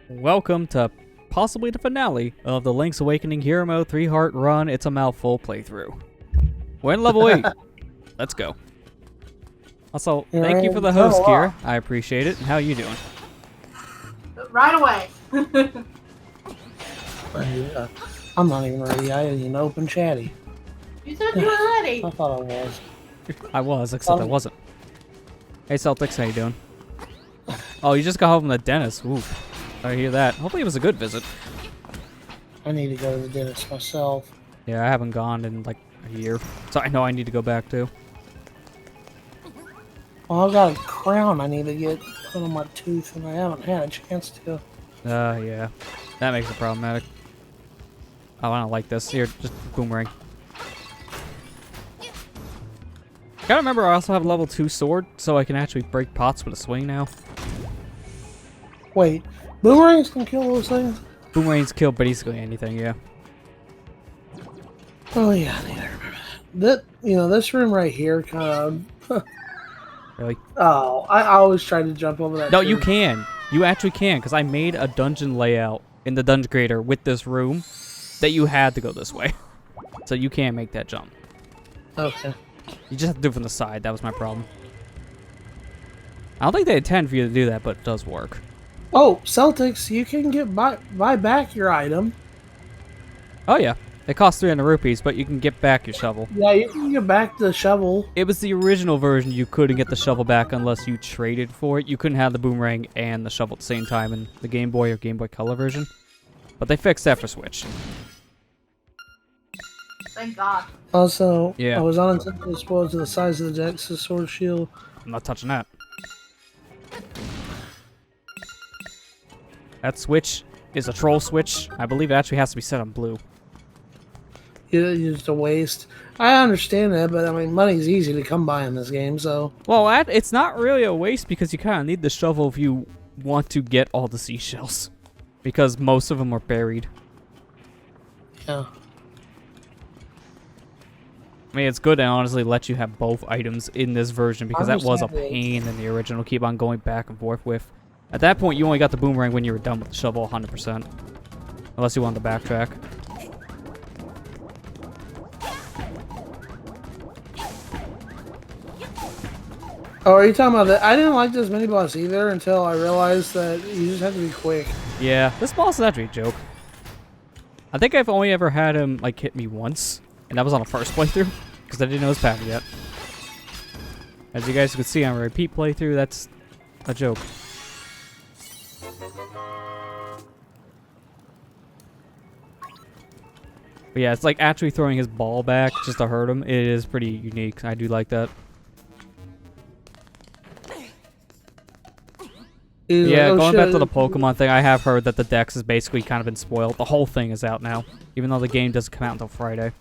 Welcome to possibly the finale of the Link's Awakening Hero Mode 3-Heart Run It's a Mouthful playthrough. We're in level 8. Let's go. Also, thank you for the host gear. I appreciate it. And how are you doing? Right away. I'm not even ready. I didn't even open chatty. You said you were ready. I thought I was. I was, except I wasn't. Hey Celtics, how you doing? Oh, you just got home from the dentist. Ooh, I hear that. Hopefully it was a good visit. I need to go to the dentist myself. Yeah, I haven't gone in like a year, so I know I need to go back too. Well, I've got a crown I need to get put on my tooth, and I haven't had a chance to. Yeah. That makes it problematic. Oh, I don't like this. Here, just boomerang. Gotta remember I also have a level 2 sword, so I can actually break pots with a swing now. Wait, boomerangs can kill those things? Boomerangs kill basically anything, yeah. Oh yeah, I need to remember that. This room right here kind of... Really? Oh, I always try to jump over that. No, you can. You actually can, because I made a dungeon layout in the dungeon creator with this room that you had to go this way. So you can make that jump. Okay. You just have to do it from the side. That was my problem. I don't think they intend for you to do that, but it does work. Oh, Celtics, you can buy back your item. Oh, yeah. It costs 300 rupees, but you can get back your shovel. Yeah, you can get back the shovel. It was the original version. You couldn't get the shovel back unless you traded for it. You couldn't have the boomerang and the shovel at the same time in the Game Boy or Game Boy Color version. But they fixed that for Switch. Thank God. Also, Yeah. I was unintentionally spoiled to the size of the Dex's sword shield. I'm not touching that. That switch is a troll switch. I believe it actually has to be set on blue. It's just a waste. I understand that, but I mean, money's easy to come by in this game, so... Well, it's not really a waste because you kind of need the shovel if you want to get all the seashells. Because most of them are buried. Yeah. I mean, it's good to honestly let you have both items in this version because that was a pain in the original. Keep on going back and forth with. At that point, you only got the boomerang when you were done with the shovel 100%. Unless you wanted to backtrack. Oh, are you talking about that? I didn't like this mini boss either until I realized that you just have to be quick. Yeah, this boss is actually a joke. I think I've only ever had him, like, hit me once. And that was on a first playthrough. Because I didn't know his pattern yet. As you guys can see on a repeat playthrough, that's a joke. But yeah, it's like actually throwing his ball back just to hurt him. It is pretty unique. I do like that. Yeah, going back to the Pokemon thing, I have heard that the Dex has basically kind of been spoiled. The whole thing is out now, even though the game doesn't come out until Friday.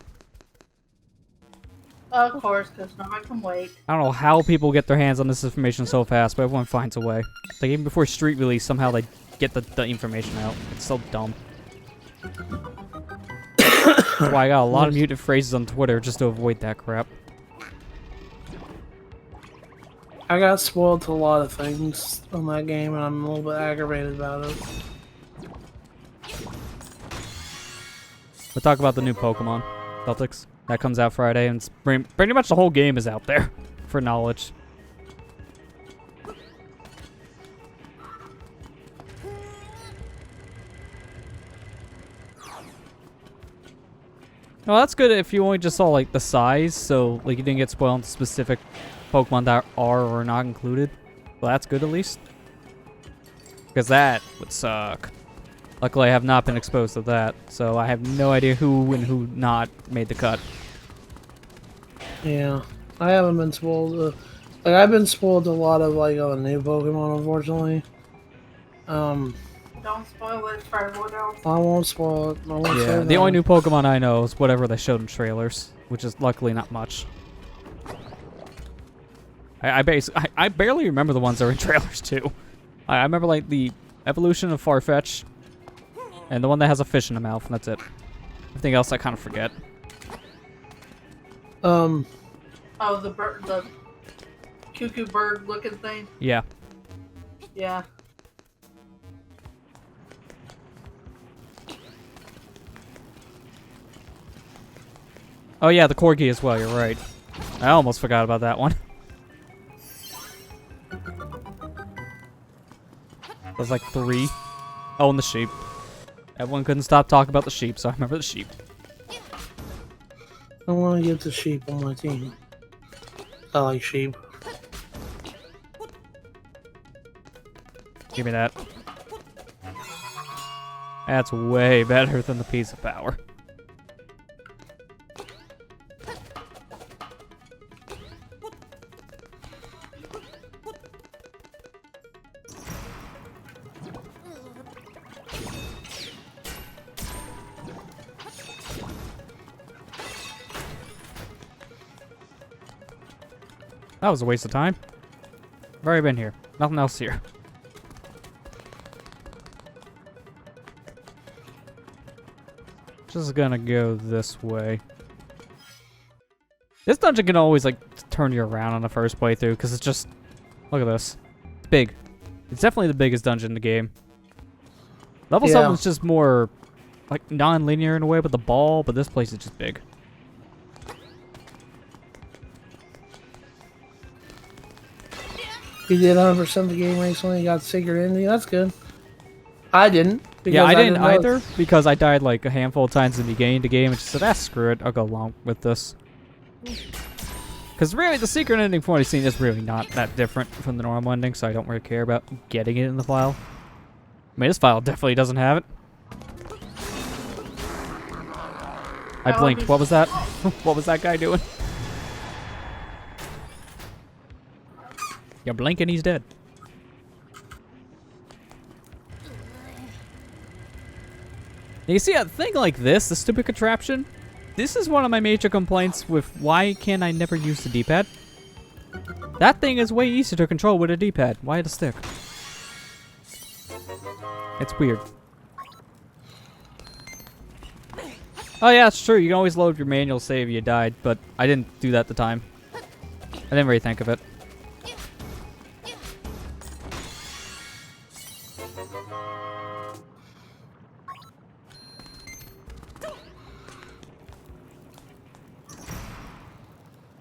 Of course, because nobody can wait. I don't know how people get their hands on this information so fast, but everyone finds a way. Like, even before Street release, somehow they get the information out. It's so dumb. That's why I got a lot of muted phrases on Twitter just to avoid that crap. I got spoiled to a lot of things on that game, and I'm a little bit aggravated about it. We'll talk about the new Pokemon, Celtics. That comes out Friday, and it's pretty much the whole game is out there for knowledge. Well, that's good if you only just saw, like, the size, so, like, you didn't get spoiled on specific Pokemon that are or are not included. Well, that's good, at least. Because that would suck. Luckily, I have not been exposed to that, so I have no idea who and who not made the cut. Yeah, I haven't been spoiled. Like, I've been spoiled to a lot of, like, other new Pokemon, unfortunately. Don't spoil it for everyone else. I won't spoil it. Yeah, the only new Pokemon I know is whatever they showed in trailers, which is luckily not much. I barely remember the ones that are in trailers, too. I remember, like, the evolution of Farfetch, and the one that has a fish in the mouth, and that's it. Everything else I kind of forget. Oh, the bird, the cuckoo bird looking thing? Yeah. Yeah. Oh yeah, the corgi as well, you're right. I almost forgot about that one. There's like 3. Oh, and the sheep. Everyone couldn't stop talking about the sheep, so I remember the sheep. I want to get the sheep on my team. I like sheep. Give me that. That's way better than the piece of power. That was a waste of time. I've already been here. Nothing else here. Just gonna go this way. This dungeon can always like turn you around on the first playthrough because it's just, look at this. It's big. It's definitely the biggest dungeon in the game. Level 7 is just more like non-linear in a way with the ball, but this place is just big. You did 100% the game recently. You got Secret Ending. That's good. I didn't. Yeah, I didn't either because I died like a handful of times in the beginning of the game and just said, ah, screw it. I'll go along with this. Because really, the secret ending from what I've seen is really not that different from the normal ending, so I don't really care about getting it in the file. I mean, this file definitely doesn't have it. I blinked. What was that? What was that guy doing? You blink and he's dead. Now you see a thing like this, the stupid contraption? This is one of my major complaints with why can't I never use the D-pad? That thing is way easier to control with a D-pad. Why the stick? It's weird. Oh yeah, it's true. You can always load your manual save you died, but I didn't do that at the time. I didn't really think of it.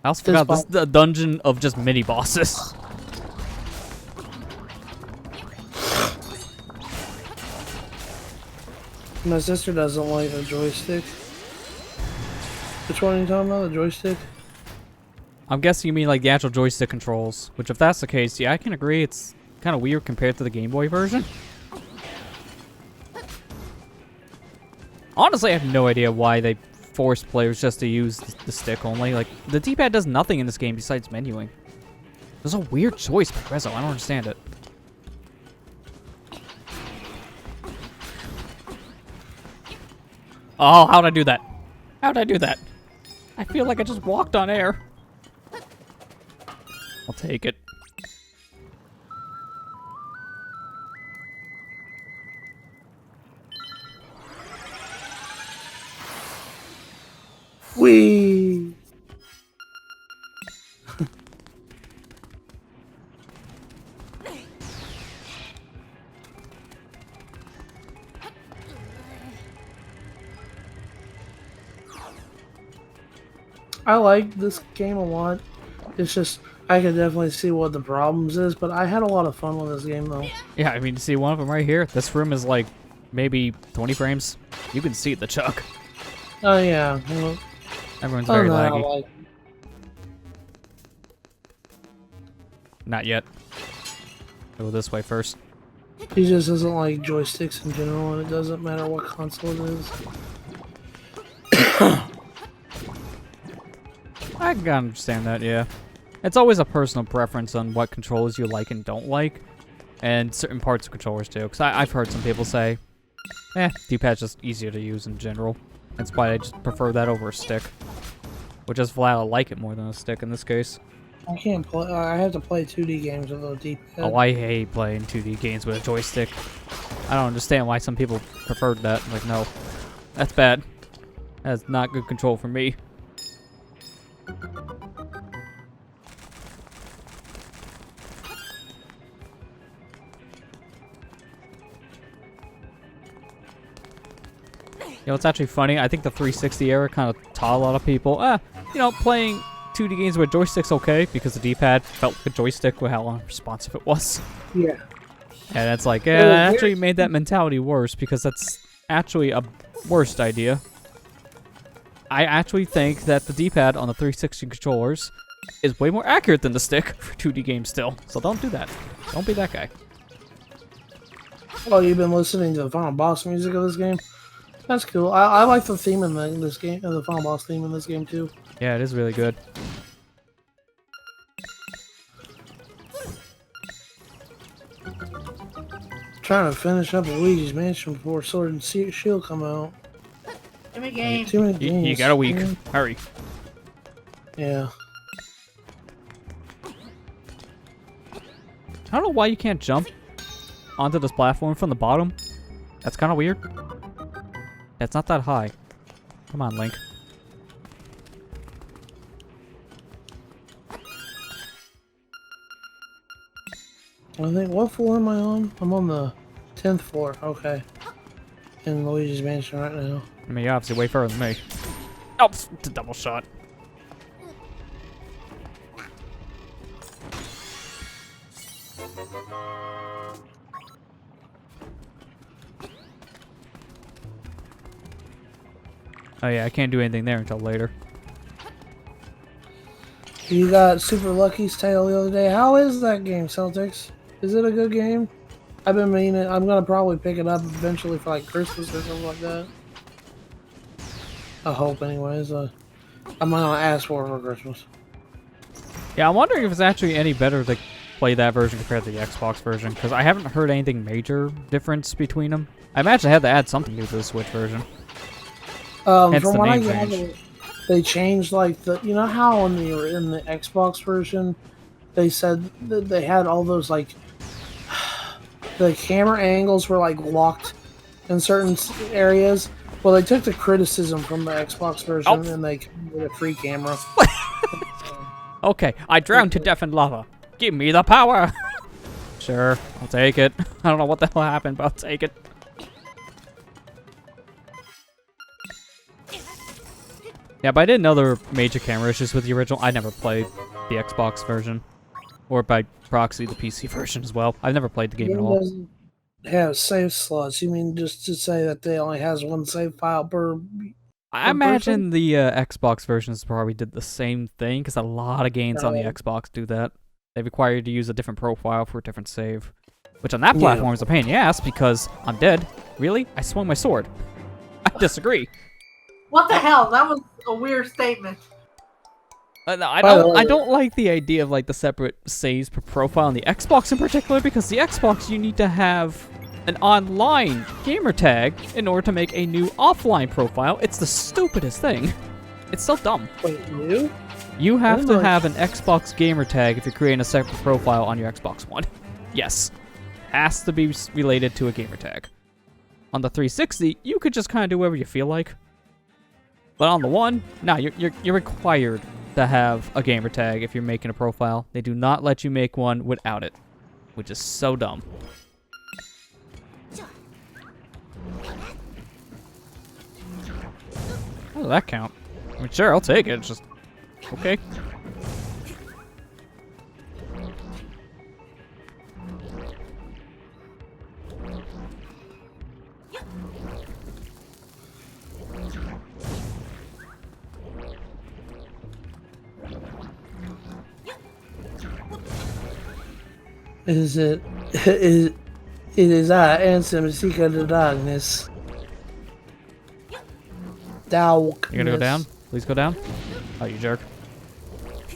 I also forgot this is a dungeon of just mini bosses. My sister doesn't like the joystick. Which one are you talking about? The joystick? I'm guessing you mean like the actual joystick controls, which if that's the case, yeah, I can agree it's kind of weird compared to the Game Boy version. Honestly, I have no idea why they forced players just to use the stick only. Like, the D-pad does nothing in this game besides menuing. There's a weird choice by Rezo. I don't understand it. Oh, how'd I do that? How'd I do that? I feel like I just walked on air. I'll take it. Whee! I like this game a lot. It's just, I can definitely see what the problems is, but I had a lot of fun with this game though. Yeah, I mean, you see one of them right here. This room is like maybe 20 frames. You can see the chuck. Oh yeah. Well, Everyone's very no, laggy. I like Not yet. Go this way first. He just doesn't like joysticks in general, and it doesn't matter what console it is. I can understand that, yeah. It's always a personal preference on what controllers you like and don't like, and certain parts of controllers too. Because I've heard some people say, D-pad's just easier to use in general. That's why I just prefer that over a stick. Which is flat, I like it more than a stick in this case. I can't play. I have to play 2D games with a D-pad. Oh, I hate playing 2D games with a joystick. I don't understand why some people preferred that. Like, no, that's bad. That's not good control for me. You know, it's actually funny. I think the 360 era kind of taught a lot of people, you know, playing 2D games with joysticks okay because the D-pad felt like a joystick with how unresponsive it was. Yeah. And it's like, yeah, that actually made that mentality worse because that's actually a worst idea. I actually think that the D-pad on the 360 controllers is way more accurate than the stick for 2D games still. So don't do that. Don't be that guy. Oh, you've been listening to the final boss music of this game? That's cool. I like the theme in this game, the final boss theme in this game too. Yeah, it is really good. Trying to finish up Luigi's Mansion before Sword and Shield come out. Give me a game. Too many games. You got a week. Man. Hurry. Yeah. I don't know why you can't jump onto this platform from the bottom. That's kind of weird. It's not that high. Come on, Link. I think, what floor am I on? I'm on the 10th floor. Okay. In Luigi's Mansion right now. I mean, you're obviously way further than me. Oh, it's a double shot. Oh yeah, I can't do anything there until later. You got Super Lucky's Tale the other day. How is that game, Celtics? Is it a good game? I've been meaning. I'm gonna probably pick it up eventually for like Christmas or something like that. I hope, anyways. I'm gonna ask for it for Christmas. Yeah, I'm wondering if it's actually any better to play that version compared to the Xbox version, because I haven't heard anything major difference between them. I imagine they had to add something new to the Switch version. From Hence the what I name gather, change. they changed like you know how in the Xbox version, they said that they had all those like the camera angles were like locked in certain areas. Well, they took the criticism from the Xbox version and they made a free camera. Okay, I drowned to death in lava. Give me the power! Sure, I'll take it. I don't know what the hell happened, but I'll take it. Yeah, but I didn't know there were major camera issues with the original. I never played the Xbox version. Or by proxy, the PC version as well. I've never played the game at all. Doesn't have save slots. You mean just to say that they only has one save file per... I imagine the Xbox versions probably did the same thing, because a lot of games on the Xbox do that. They require you to use a different profile for a different save. Which on that platform is a pain in the ass, because I'm dead. Really? I swung my sword. I disagree. What the hell? That was a weird statement. I don't like the idea of like the separate saves per profile on the Xbox in particular, because the Xbox you need to have an online gamer tag in order to make a new offline profile. It's the stupidest thing. It's so dumb. Wait, you? You have to have an Xbox gamer tag if you're creating a separate profile on your Xbox One. Yes. Has to be related to a gamer tag. On the 360, you could just kind of do whatever you feel like. But on the One, no, you're required to have a gamer tag if you're making a profile. They do not let you make one without it, which is so dumb. How does that count? I mean, sure, I'll take it. It's just okay. It is I, Ansem, seeker of the darkness. Darkness. You gonna go down? Please go down. Oh, you jerk.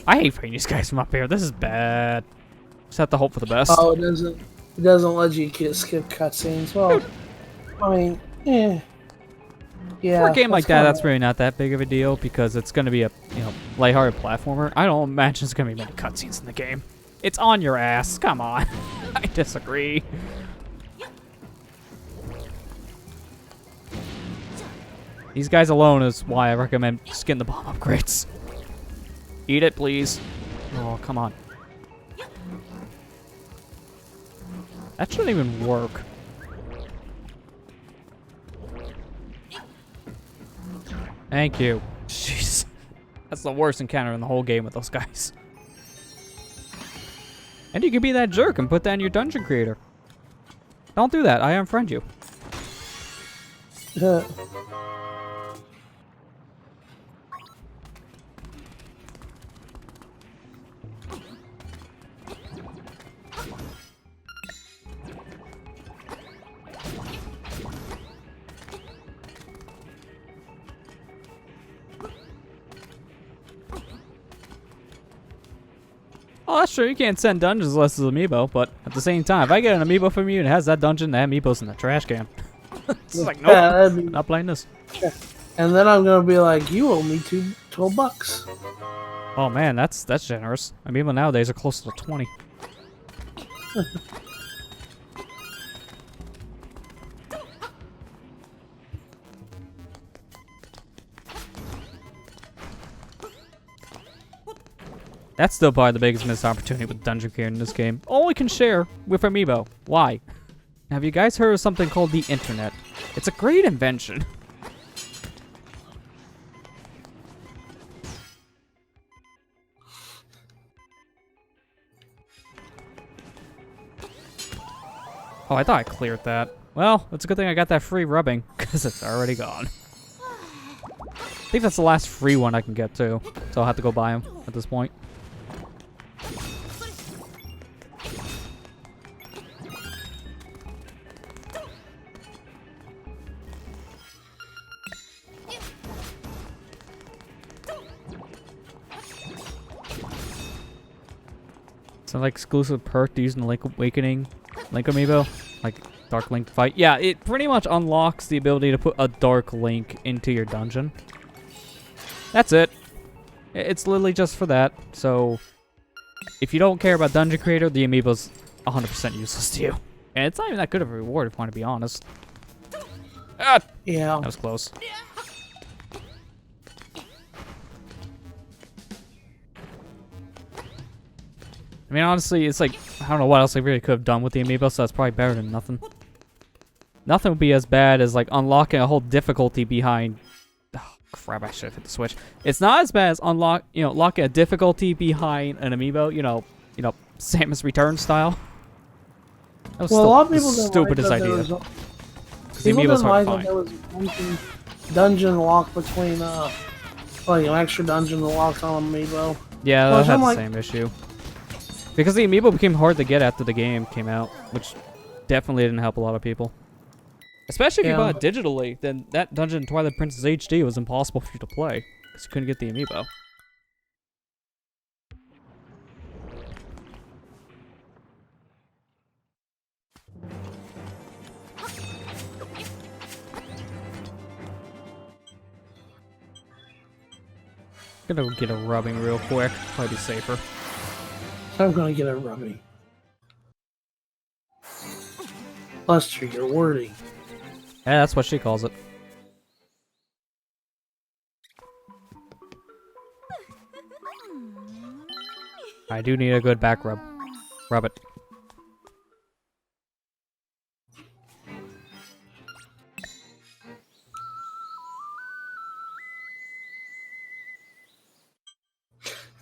I hate fighting these guys from up here. This is bad. Just have to hope for the best. Oh, it doesn't let you skip cutscenes. Well, I mean, yeah. For a game like that, that's really not that big of a deal because it's gonna be a lighthearted platformer. I don't imagine there's gonna be many cutscenes in the game. It's on your ass. Come on. I disagree. These guys alone is why I recommend skin the bomb upgrades. Eat it, please. Oh, come on. That shouldn't even work. Thank you. Jeez. That's the worst encounter in the whole game with those guys. And you can be that jerk and put that in your dungeon creator. Don't do that. I unfriend you. Oh, that's true. You can't send dungeons unless it's an amiibo, but at the same time, if I get an amiibo from you and it has that dungeon, that amiibo's in the trash can. It's like, nope, not playing this. And then I'm gonna be like, you owe me $12. Oh man, that's generous. Amiibo nowadays are close to 20. That's still probably the biggest missed opportunity with dungeon care in this game. All we can share with amiibo. Why? Have you guys heard of something called the internet? It's a great invention. Oh, I thought I cleared that. Well, it's a good thing I got that free rubbing, because it's already gone. I think that's the last free one I can get, too. So I'll have to go buy them at this point. So like exclusive perk to use in the Link Awakening Link amiibo, like Dark Link fight. Yeah, it pretty much unlocks the ability to put a Dark Link into your dungeon. That's it. It's literally just for that. So if you don't care about Dungeon Creator, the amiibo's 100% useless to you. And it's not even that good of a reward if I want to be honest. Ah! Yeah. That was close. I mean, honestly, it's like, I don't know what else I really could have done with the amiibo, so that's probably better than nothing. Nothing would be as bad as, like, unlocking a whole difficulty behind... Oh, crap, I should have hit the switch. It's not as bad as locking a difficulty behind an amiibo, you know, Samus Return style. That was Well, a lot of the people didn't stupidest like that idea. there was Because the people amiibo's didn't hard like to that find. there was a dungeon lock between, like an extra dungeon locked on amiibo. Yeah, Well, that had I'm the like- same issue. Because the amiibo became hard to get after the game came out, which definitely didn't help a lot of people. Especially if you Yeah. bought it digitally, then that Dungeon in Twilight Princess HD was impossible for you to play, because you couldn't get the amiibo. Gonna go get a rubbing real quick, probably be safer. I'm gonna get a rubbing. Lester, you're wordy. Yeah, that's what she calls it. I do need a good back rub. Rub it.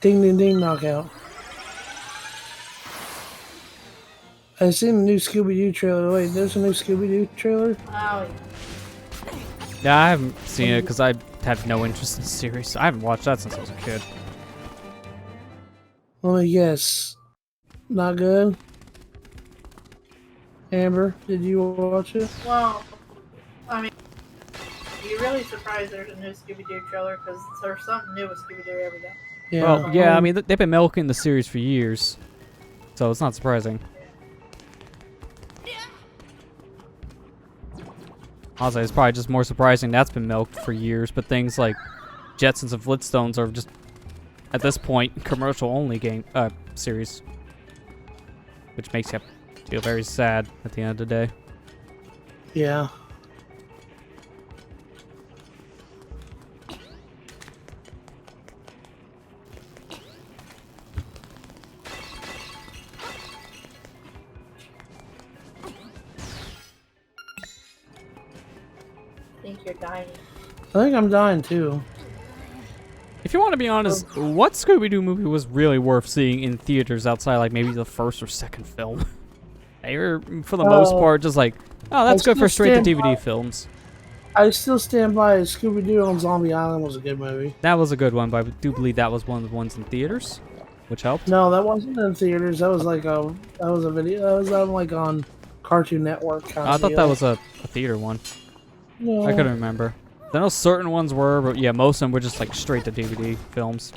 Ding, ding, ding, knockout. I seen the new Scooby-Doo trailer. Wait, there's a new Scooby-Doo trailer? Oh, Yeah, I haven't seen it because I have no interest in the series. I haven't watched that since I was a kid. Let me guess. Not good? Amber, did you watch it? well, I mean, you're really surprised there's a new Scooby-Doo trailer because there's something new with Scooby-Doo every day. Yeah. Well, yeah, I mean, they've been milking the series for years, so it's not surprising. Honestly, it's probably just more surprising that's been milked for years, but things like Jetsons and Flintstones are just, at this point, commercial-only series. Which makes you feel very sad at the end of the day. Yeah. I think you're dying. I think I'm dying too. If you want to be honest, what Scooby-Doo movie was really worth seeing in theaters outside, like, maybe the first or second film? They were, for the most part, just like, oh, that's good for straight-to-DVD films. I still stand by Scooby-Doo on Zombie Island was a good movie. That was a good one, but I do believe that was one of the ones in theaters, which helped. No, that wasn't in theaters. That was like a video. That was on like on Cartoon Network kind of I thought deal. that was a theater one. No. I couldn't remember. I know certain ones were, but yeah, most of them were just like straight-to-DVD films.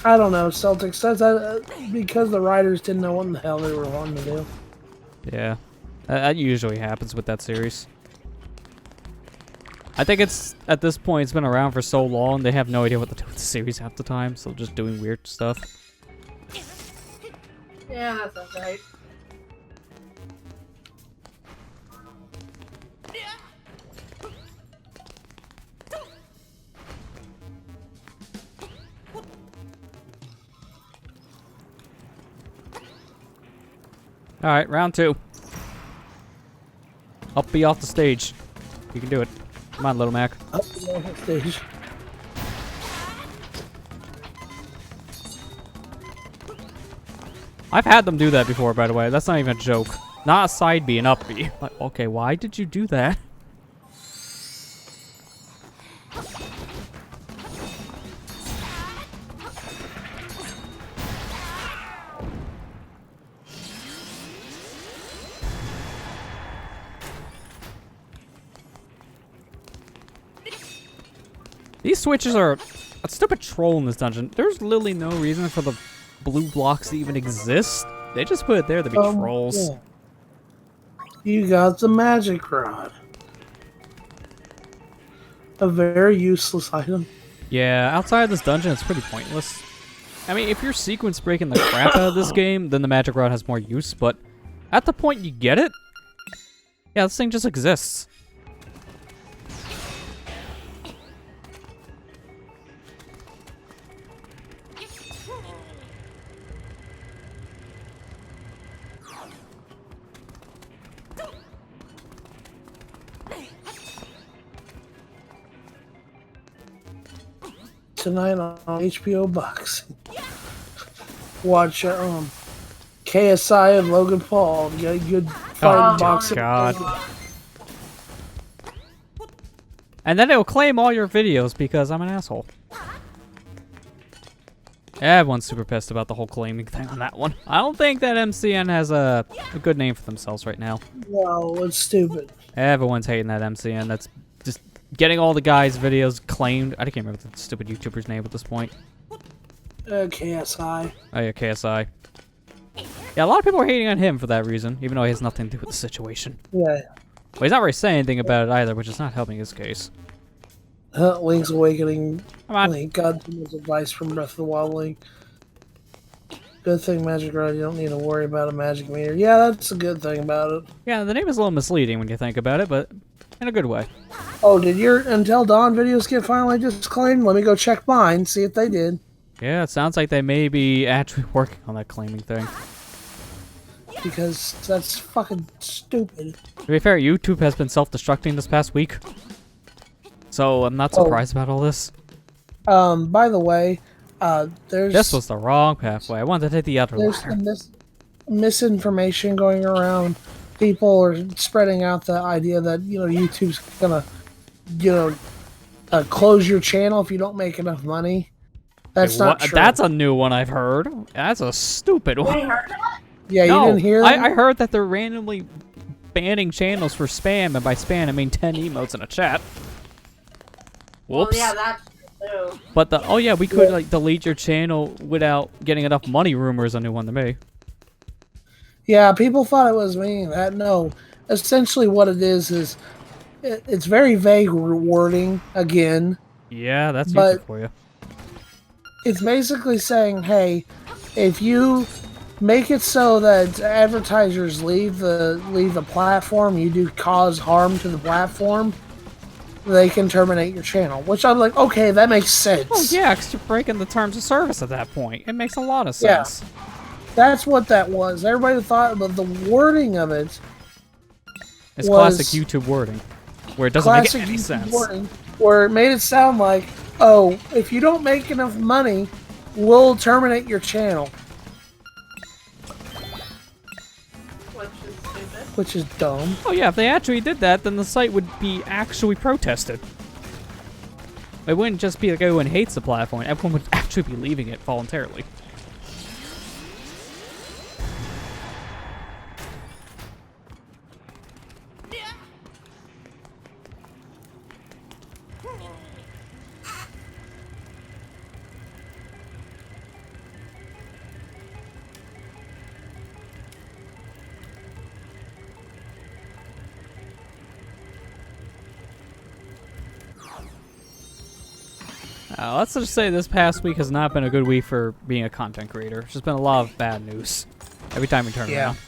I don't know, Celtics. That's because the writers didn't know what the hell they were wanting to do. Yeah, that usually happens with that series. I think it's, at this point, it's been around for so long, they have no idea what to do with the series half the time, so just doing weird stuff. Yeah, that sounds right. Alright, round 2. Up be off the stage. You can do it. Come on, Little Mac. Up the stage. I've had them do that before, by the way. That's not even a joke. Not a side B, an up B. Like, okay, why did you do that? These switches are a stupid troll in this dungeon. There's literally no reason for the blue blocks to even exist. They just put it there to be trolls. Yeah. You got the magic rod. A very useless item. Yeah, outside of this dungeon, it's pretty pointless. I mean, if you're sequence breaking the crap out of this game, then the magic rod has more use, but at the point you get it, yeah, this thing just exists. Tonight on HBO Box. Watch KSI and Logan Paul get a good fight boxing. God. And then it'll claim all your videos because I'm an asshole. Everyone's super pissed about the whole claiming thing on that one. I don't think that MCN has a good name for themselves right now. No, it's stupid. Everyone's hating that MCN. That's just getting all the guys' videos claimed. I can't remember the stupid YouTuber's name at this point. KSI. Oh yeah, KSI. Yeah, a lot of people are hating on him for that reason, even though he has nothing to do with the situation. Yeah. Well, he's not really saying anything about it either, which is not helping his case. Link's Awakening. Come on. Link got too much advice from Breath of the Wild Link. Good thing, Magic Rod, you don't need to worry about a magic meter. Yeah, that's a good thing about it. Yeah, the name is a little misleading when you think about it, but in a good way. Oh, did your Until Dawn videos get finally disclaimed? Let me go check mine, see if they did. Yeah, it sounds like they may be actually working on that claiming thing. Because that's fucking stupid. To be fair, YouTube has been self-destructing this past week. So I'm not surprised about all this. By the way, there's... This was the wrong pathway. I wanted to take the other There's ladder. some misinformation going around. People are spreading out the idea that, YouTube's gonna, close your channel if you don't make enough money. That's not true. That's a new one I've heard. That's a stupid one. You heard that? Yeah, No, you didn't hear that? I heard that they're randomly banning channels for spam, and by spam I mean 10 emotes in a chat. Whoops. Well, yeah, that's true too. But oh yeah, we could like delete your channel without getting enough money. Rumors a new one to me. Yeah, people thought it was me. No, essentially what it is it's very vague wording again. Yeah, that's But- YouTube for you. It's basically saying, hey, if you make it so that advertisers leave the platform, you do cause harm to the platform, they can terminate your channel. Which I'm like, okay, that makes sense. Oh yeah, because you're breaking the terms of service at that point. It makes a lot of sense. That's what that was. Everybody thought, but the wording of it It's classic YouTube wording, where it doesn't make classic any YouTube sense. wording, where it made it sound like, oh, if you don't make enough money, we'll terminate your channel. Which is stupid. Which is dumb. Oh yeah, if they actually did that, then the site would be actually protested. It wouldn't just be like everyone hates the platform. Everyone would actually be leaving it voluntarily. Let's just say this past week has not been a good week for being a content creator. There's just been a lot of bad news every time we turn around.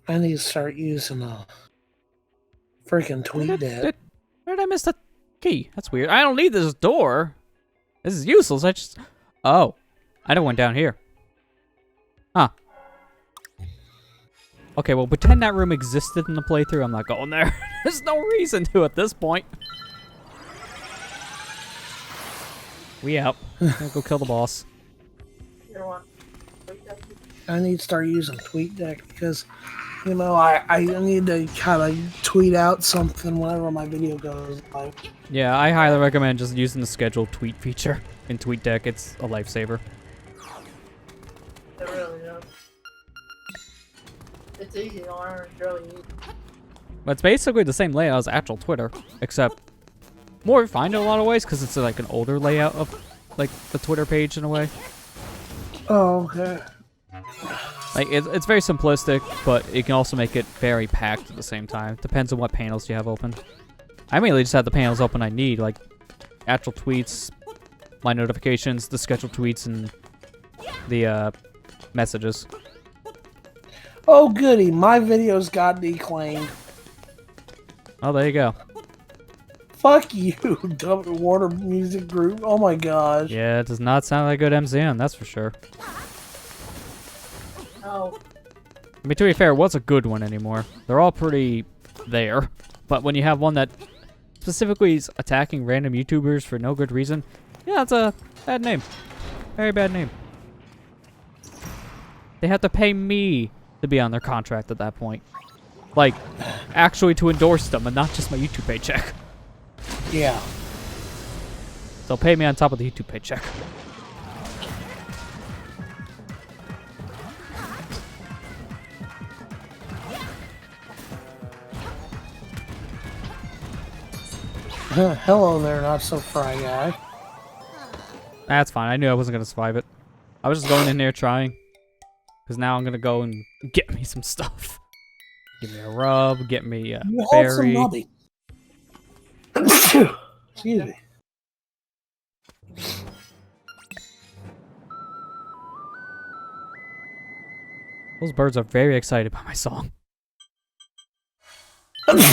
I need to start using a freaking TweetDeck. Where did I miss the key? That's weird. I don't need this door. This is useless. I just... Oh. I don't went down here. Huh. Okay, well, pretend that room existed in the playthrough. I'm not going there. There's no reason to at this point. We out. Gonna go kill the boss. You're one. I need to start using TweetDeck because, you know, I need to kind of tweet out something whenever my video goes live. Yeah, I highly recommend just using the scheduled tweet feature in TweetDeck. It's a lifesaver. It really is. It's easy to learn. It's really easy. But it's basically the same layout as actual Twitter, except more refined in a lot of ways because it's like an older layout of like the Twitter page in a way. Oh, okay. Like it's very simplistic, but it can also make it very packed at the same time. Depends on what panels you have open. I mainly just have the panels open I need, like actual tweets, my notifications, the scheduled tweets, and the messages. Oh, goody. My videos got declaimed. Oh, there you go. Fuck you, Warner Music Group. Oh my gosh. Yeah, it does not sound like a good MCN, that's for sure. Oh. I mean, to be fair, what's a good one anymore? They're all pretty there. But when you have one that specifically is attacking random YouTubers for no good reason, yeah, that's a bad name. Very bad name. They have to pay me to be on their contract at that point. Like, actually to endorse them and not just my YouTube paycheck. Yeah. They'll pay me on top of the YouTube paycheck. Hello there, not so fry guy. That's fine. I knew I wasn't going to survive it. I was just going in there trying. Because now I'm going to go and get me some stuff. Give me a rub, get me a berry. Excuse me. Those birds are very excited by my song. Are you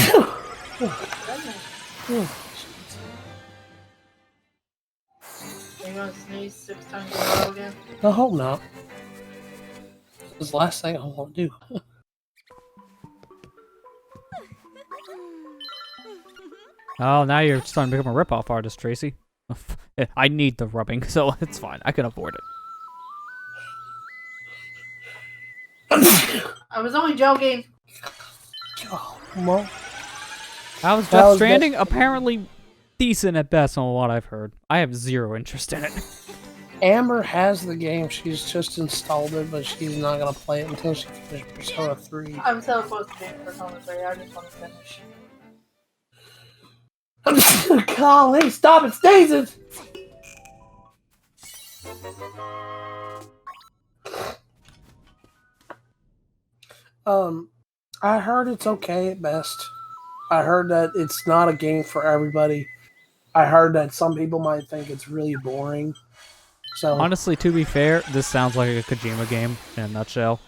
gonna sneeze 6 times in a row again? I hope not. This is the last thing I want to do. Oh, now you're starting to become a ripoff artist, Tracy. I need the rubbing, so it's fine. I can afford it. I was only joking. Oh, well, How's Death Stranding? Apparently decent at best on what I've heard. I have zero interest in it. Amber has the game. She's just installed it, but she's not going to play it until she finishes Persona 3. I'm so close to being Persona 3. I just want to finish. Golly, stop it, sneezing! I heard it's okay at best. I heard that it's not a game for everybody. I heard that some people might think it's really boring. So honestly, to be fair, this sounds like a Kojima game in a nutshell.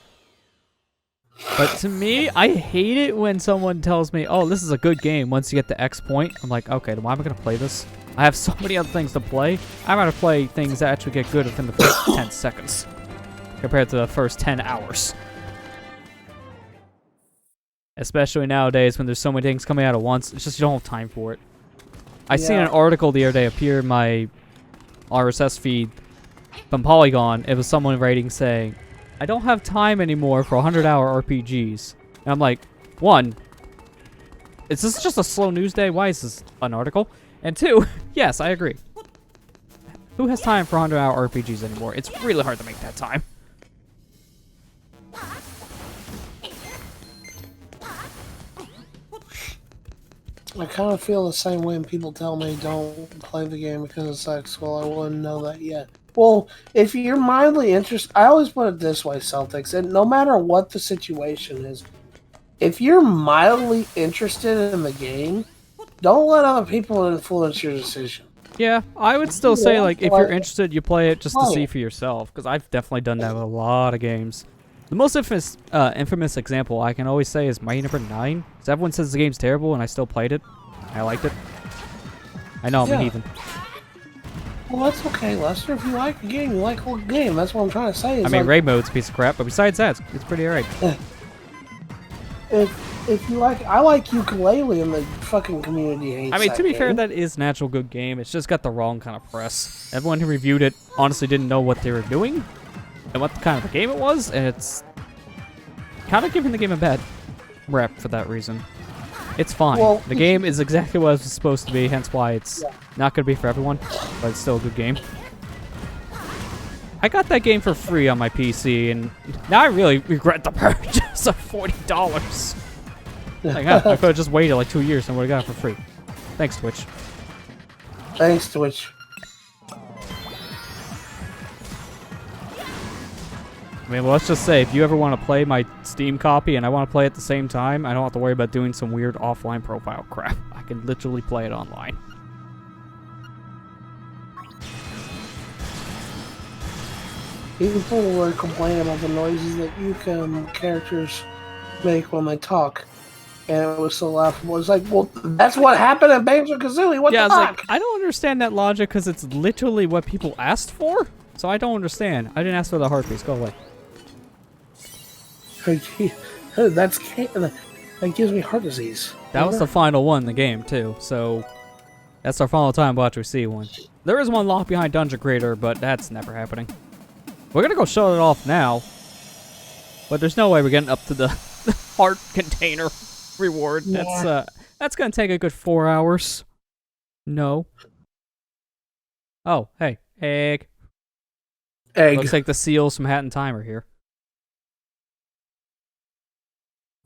But to me, I hate it when someone tells me, oh, this is a good game once you get to X point. I'm like, okay, then why am I going to play this? I have so many other things to play. I'd rather play things that actually get good within the first 10 seconds compared to the first 10 hours. Especially nowadays when there's so many things coming out at once. It's just you don't have time for it. I seen an article the other day appear in my RSS feed from Polygon. It was someone writing saying, I don't have time anymore for 100-hour RPGs. And I'm like, one, is this just a slow news day? Why is this an article? And two, yes, I agree. Who has time for 100-hour RPGs anymore? It's really hard to make that time. I kind of feel the same way when people tell me don't play the game because it sucks. Well, I wouldn't know that yet. Well, if you're mildly interested, I always put it this way, Celtics, and no matter what the situation is, if you're mildly interested in the game, don't let other people influence your decision. Yeah, I would still say, like, if you're interested, you play it just to see for yourself, because I've definitely done that with a lot of games. The most infamous example I can always say is Mighty Number 9, because everyone says the game's terrible, and I still played it. I liked it. I know I'm a heathen. Well, that's okay, Lester. If you like a game, you like a game. That's what I'm trying to say. I mean, raid mode's a piece of crap, but besides that, it's pretty alright. If you like, I like Ukulele, and the fucking community hates. I mean, to be fair, game. that is an actual good game. It's just got the wrong kind of press. Everyone who reviewed it honestly didn't know what they were doing and what kind of a game it was, and it's kind of giving the game a bad rep for that reason. It's fine. Well, the game is exactly what it's supposed to be, hence why it's not going to be for everyone, but it's still a good game. I got that game for free on my PC, and now I really regret the purchase of $40. Like, I could have just waited like 2 years and would have got it for free. Thanks, Twitch. Thanks, Twitch. I mean, well, let's just say, if you ever want to play my Steam copy and I want to play at the same time, I don't have to worry about doing some weird offline profile crap. I can literally play it online. People were complaining about the noises that characters make when they talk. And it was so laughable. It's like, well, that's what happened at Banjo-Kazooie. What the fuck? Like, I don't understand that logic because it's literally what people asked for. So I don't understand. I didn't ask for the heart piece. Go away. That gives me heart disease. That was the final one in the game, too. So that's our final time we'll actually see one. There is one locked behind Dungeon Creator, but that's never happening. We're going to go shut it off now. But there's no way we're getting up to the heart container reward. Yeah. That's going to take a good 4 hours. No. Oh, hey. Egg. Looks like the seals from Hat and Time are here.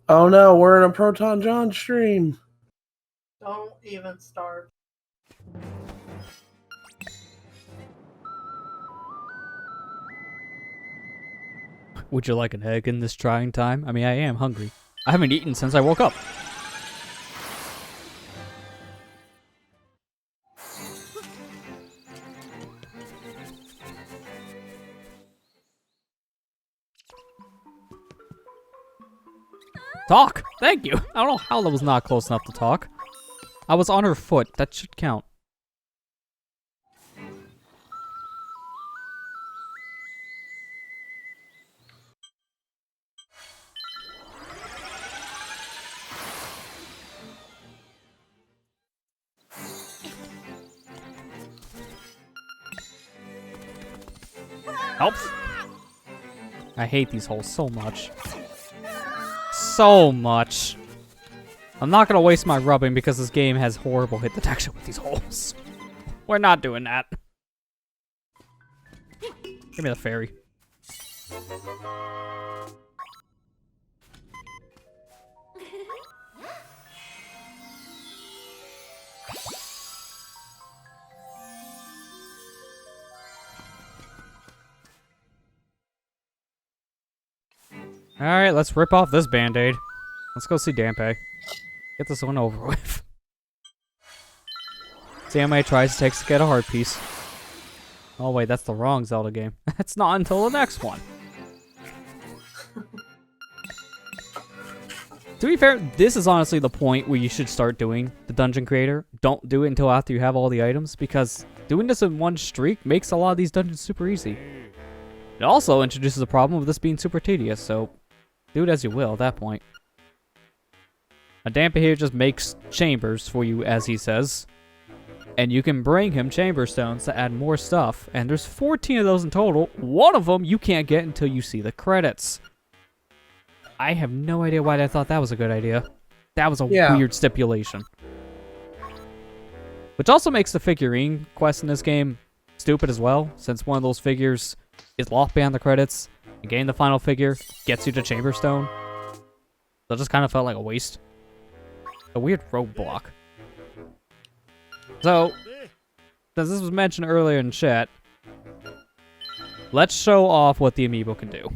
Oh no, we're in a Proton John stream. Don't even start. Would you like an egg in this trying time? I mean, I am hungry. I haven't eaten since I woke up. Talk! Thank you! I don't know how that was not close enough to talk. I was on her foot. That should count. Helps. I hate these holes so much. So much. I'm not gonna waste my rubbing because this game has horrible hit detection with these holes. We're not doing that. Give me the fairy. Alright, let's rip off this band-aid. Let's go see Dampé. Get this one over with. See how many tries it takes to get a heart piece. Oh wait, that's the wrong Zelda game. That's not until the next one. To be fair, this is honestly the point where you should start doing the dungeon creator. Don't do it until after you have all the items, because doing this in one streak makes a lot of these dungeons super easy. It also introduces the problem of this being super tedious, so do it as you will at that point. A Dampa here just makes chambers for you, as he says. And you can bring him chamber stones to add more stuff, and there's 14 of those in total. One of them you can't get until you see the credits. I have no idea why I thought that was a good idea. That was a weird stipulation. Which also makes the figurine quest in this game stupid as well, since one of those figures is locked behind the credits, and getting the final figure gets you to chamber stone. So it just kind of felt like a waste. A weird roadblock. So, as this was mentioned earlier in chat, let's show off what the amiibo can do.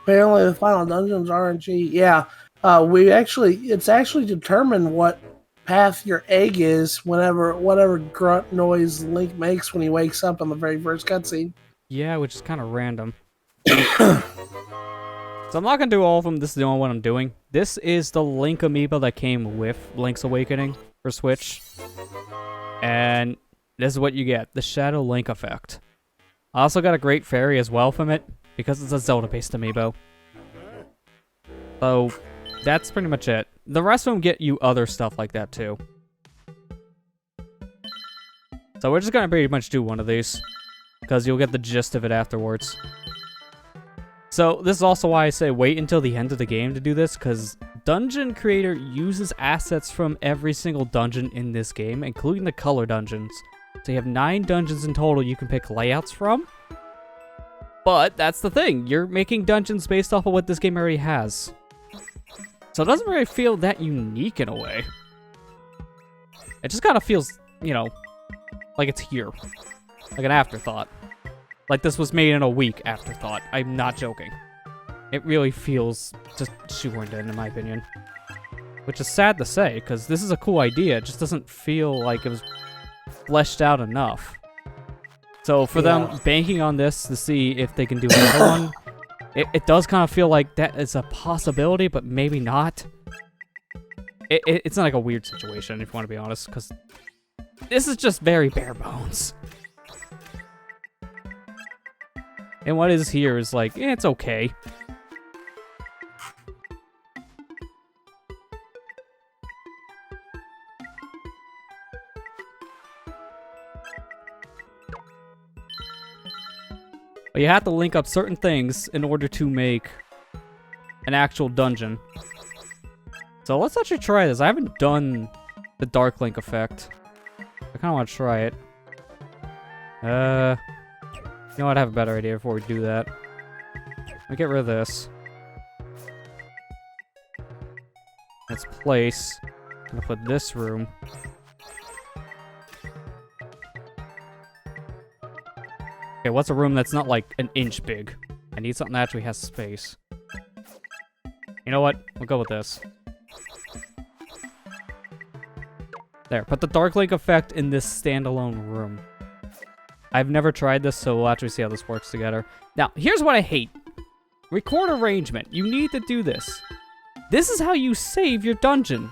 Apparently, the final dungeon's RNG. Yeah, it's actually determined what path your egg is whenever whatever grunt noise Link makes when he wakes up in the very first cutscene. Yeah, which is kind of random. So I'm not going to do all of them. This is the only one I'm doing. This is the Link amiibo that came with Link's Awakening for Switch. And this is what you get. The Shadow Link effect. I also got a Great Fairy as well from it, because it's a Zelda-based amiibo. So, that's pretty much it. The rest of them get you other stuff like that too. So we're just going to pretty much do one of these, because you'll get the gist of it afterwards. So, this is also why I say wait until the end of the game to do this, because Dungeon Creator uses assets from every single dungeon in this game, including the color dungeons. So you have 9 dungeons in total you can pick layouts from. But that's the thing, you're making dungeons based off of what this game already has. So it doesn't really feel that unique in a way. It just kind of feels, you know, like it's here. Like an afterthought. Like this was made in a week afterthought. I'm not joking. It really feels just shoehorned in my opinion. Which is sad to say, because this is a cool idea. It just doesn't feel like it was fleshed out enough. So for them banking on this to see if they can do another one, it does kind of feel like that is a possibility, but maybe not. It's not like a weird situation, if you want to be honest, because this is just very bare bones. And what is here is like, it's okay. But you have to link up certain things in order to make an actual dungeon. So let's actually try this. I haven't done the Dark Link effect. I kind of want to try it. You know what? I have a better idea before we do that. Let me get rid of this. Let's place. I'm gonna put this room. Okay, what's a room that's not like an inch big? I need something that actually has space. You know what? We'll go with this. There, put the Dark Link effect in this standalone room. I've never tried this, so we'll actually see how this works together. Now, here's what I hate. Record arrangement. You need to do this. This is how you save your dungeon.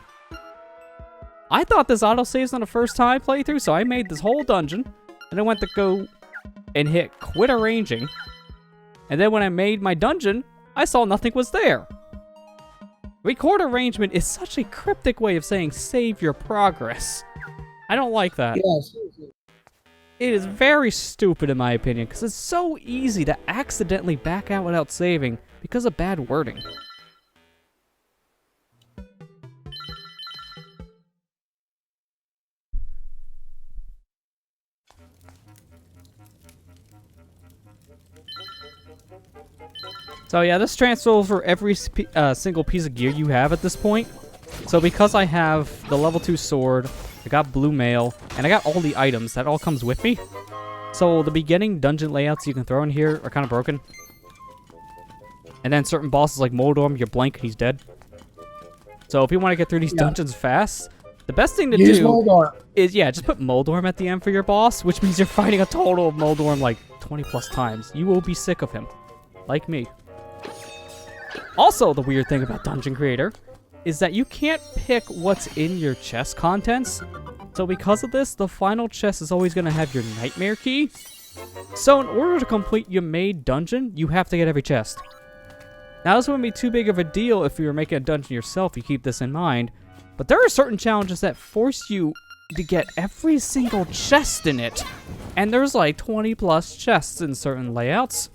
I thought this autosaves on the first time playthrough, so I made this whole dungeon, and I went to go and hit quit arranging. And then when I made my dungeon, I saw nothing was there. Record arrangement is such a cryptic way of saying save your progress. I don't like that. Yes. It is very stupid in my opinion, because it's so easy to accidentally back out without saving because of bad wording. So yeah, this transfers over every single piece of gear you have at this point. So because I have the level 2 sword, I got blue mail, and I got all the items, that all comes with me. So the beginning dungeon layouts you can throw in here are kind of broken. And then certain bosses like Moldorm, you're blank, he's dead. So if you want to get through these dungeons fast, the best thing to do Moldorm. is, just put Moldorm at the end for your boss, which means you're fighting a total of Moldorm like 20 plus times. You will be sick of him. like me. Also, the weird thing about Dungeon Creator is that you can't pick what's in your chest contents. So because of this, the final chest is always going to have your nightmare key. So in order to complete your main dungeon, you have to get every chest. Now this wouldn't be too big of a deal if you were making a dungeon yourself, you keep this in mind. But there are certain challenges that force you to get every single chest in it. And there's like 20 plus chests in certain layouts.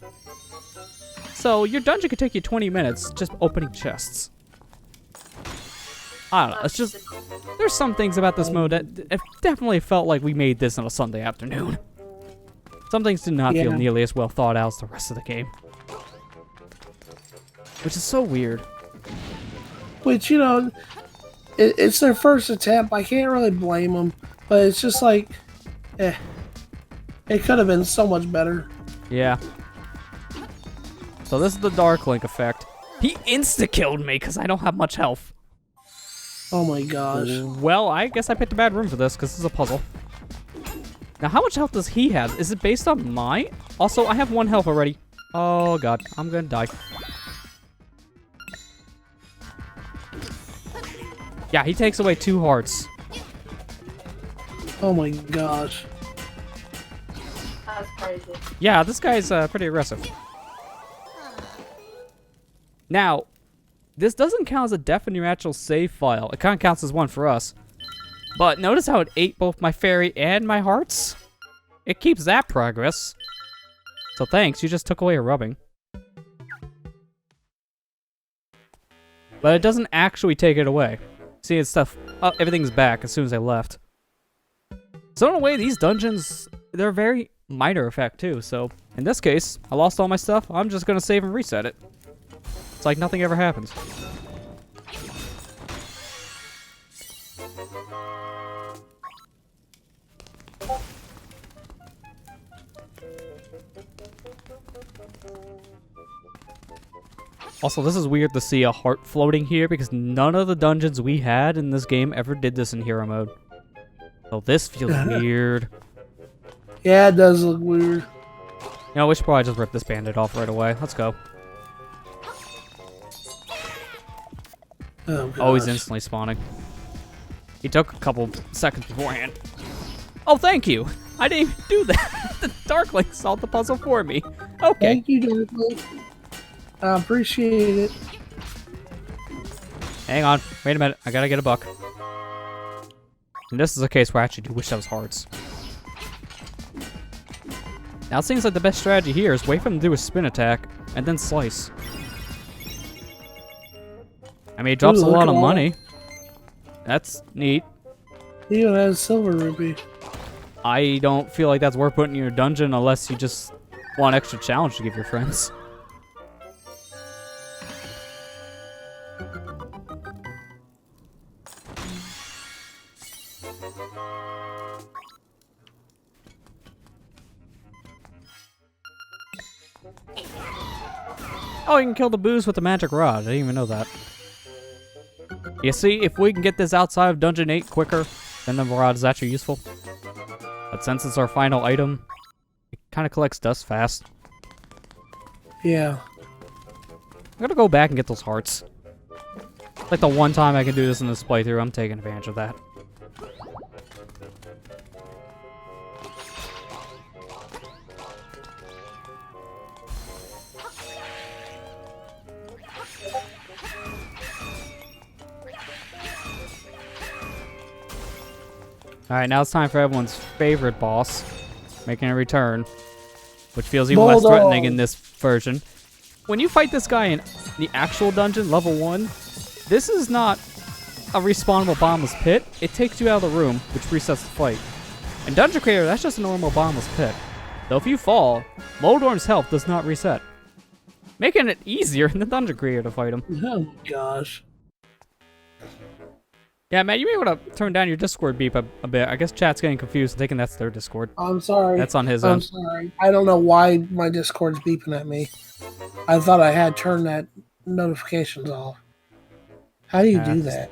So your dungeon could take you 20 minutes just opening chests. I don't know, it's just, there's some things about this mode that it definitely felt like we made this on a Sunday afternoon. Some things did not feel nearly as well thought out as the rest of the game. Which is so weird. Which, you know, it's their first attempt. I can't really blame them. But it's just like, it could have been so much better. Yeah. So this is the Dark Link effect. He insta-killed me because I don't have much health. Oh my gosh. Well, I guess I picked a bad room for this because this is a puzzle. Now, how much health does he have? Is it based on mine? Also, I have 1 health already. Oh god, I'm gonna die. Yeah, he takes away 2 hearts. Oh my gosh. That's crazy. Yeah, this guy's pretty aggressive. Now, this doesn't count as a def in your actual save file. It kind of counts as one for us. But notice how it ate both my fairy and my hearts? It keeps that progress. So thanks, you just took away a rubbing. But it doesn't actually take it away. See, it's stuff. Oh, everything's back as soon as I left. So in a way, these dungeons, they're a very minor effect too. So in this case, I lost all my stuff. I'm just gonna save and reset it. It's like nothing ever happens. Also, this is weird to see a heart floating here because none of the dungeons we had in this game ever did this in hero mode. So this feels weird. Yeah, it does look weird. You know, we should probably just rip this bandit off right away. Let's go. Oh, Oh, he's instantly spawning. He took a couple seconds beforehand. Oh, thank you. I didn't even do that. The Dark Link solved the puzzle for me. Okay. Thank you, Darkly. I appreciate it. Hang on. Wait a minute. I gotta get a buck. And this is a case where I actually do wish I was hearts. Now it seems like the best strategy here is wait for him to do a spin attack and then slice. I mean, it drops a lot of money. That's neat. He even has silver rupee. I don't feel like that's worth putting in your dungeon unless you just want an extra challenge to give your friends. Oh, you can kill the boos with the magic rod. I didn't even know that. You see, if we can get this outside of Dungeon 8 quicker, then the rod is actually useful. But since it's our final item, it kind of collects dust fast. Yeah. I'm gonna go back and get those hearts. Like the one time I can do this in this playthrough, I'm taking advantage of that. Alright, now it's time for everyone's favorite boss, making a return, which feels even less threatening in this version. When you fight this guy in the actual dungeon, level 1, this is not a respawnable bottomless pit. It takes you out of the room, which resets the fight. In Dungeon Creator, that's just a normal bottomless pit. Though if you fall, Moldorm's health does not reset, making it easier in the Dungeon Creator to fight him. Oh gosh. Yeah, Matt, you may want to turn down your Discord beep a bit. I guess chat's getting confused, thinking that's their Discord. I'm sorry. That's on his I'm end. sorry. I don't know why my Discord's beeping at me. I thought I had turned that notifications off. How do you do that?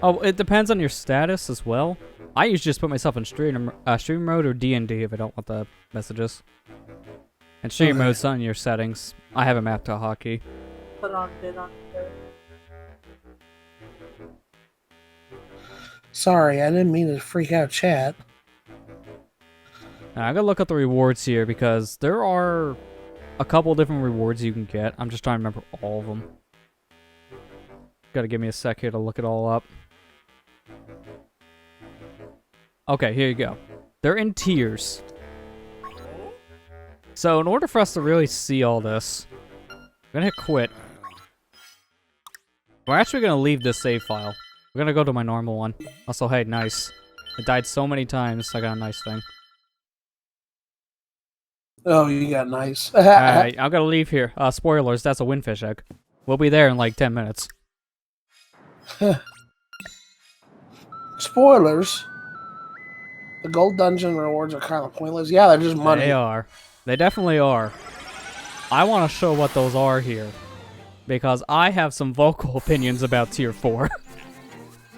Oh, it depends on your status as well. I usually just put myself in stream mode or D&D if I don't want the messages. And stream mode's on your settings. I have it mapped to hotkey. Put on bid on there. Sorry, I didn't mean to freak out chat. Now, I gotta look up the rewards here because there are a couple different rewards you can get. I'm just trying to remember all of them. Gotta give me a sec here to look it all up. Okay, here you go. They're in tiers. So in order for us to really see all this, I'm gonna hit quit. We're actually gonna leave this save file. We're gonna go to my normal one. Also, hey, nice. I died so many times, I got a nice thing. Oh, you got nice. Alright, I'm gonna leave here. Spoilers, that's a windfish egg. We'll be there in like 10 minutes. Spoilers. The gold dungeon rewards are kind of pointless. Yeah, they're just money. They are. They definitely are. I want to show what those are here. Because I have some vocal opinions about Tier 4.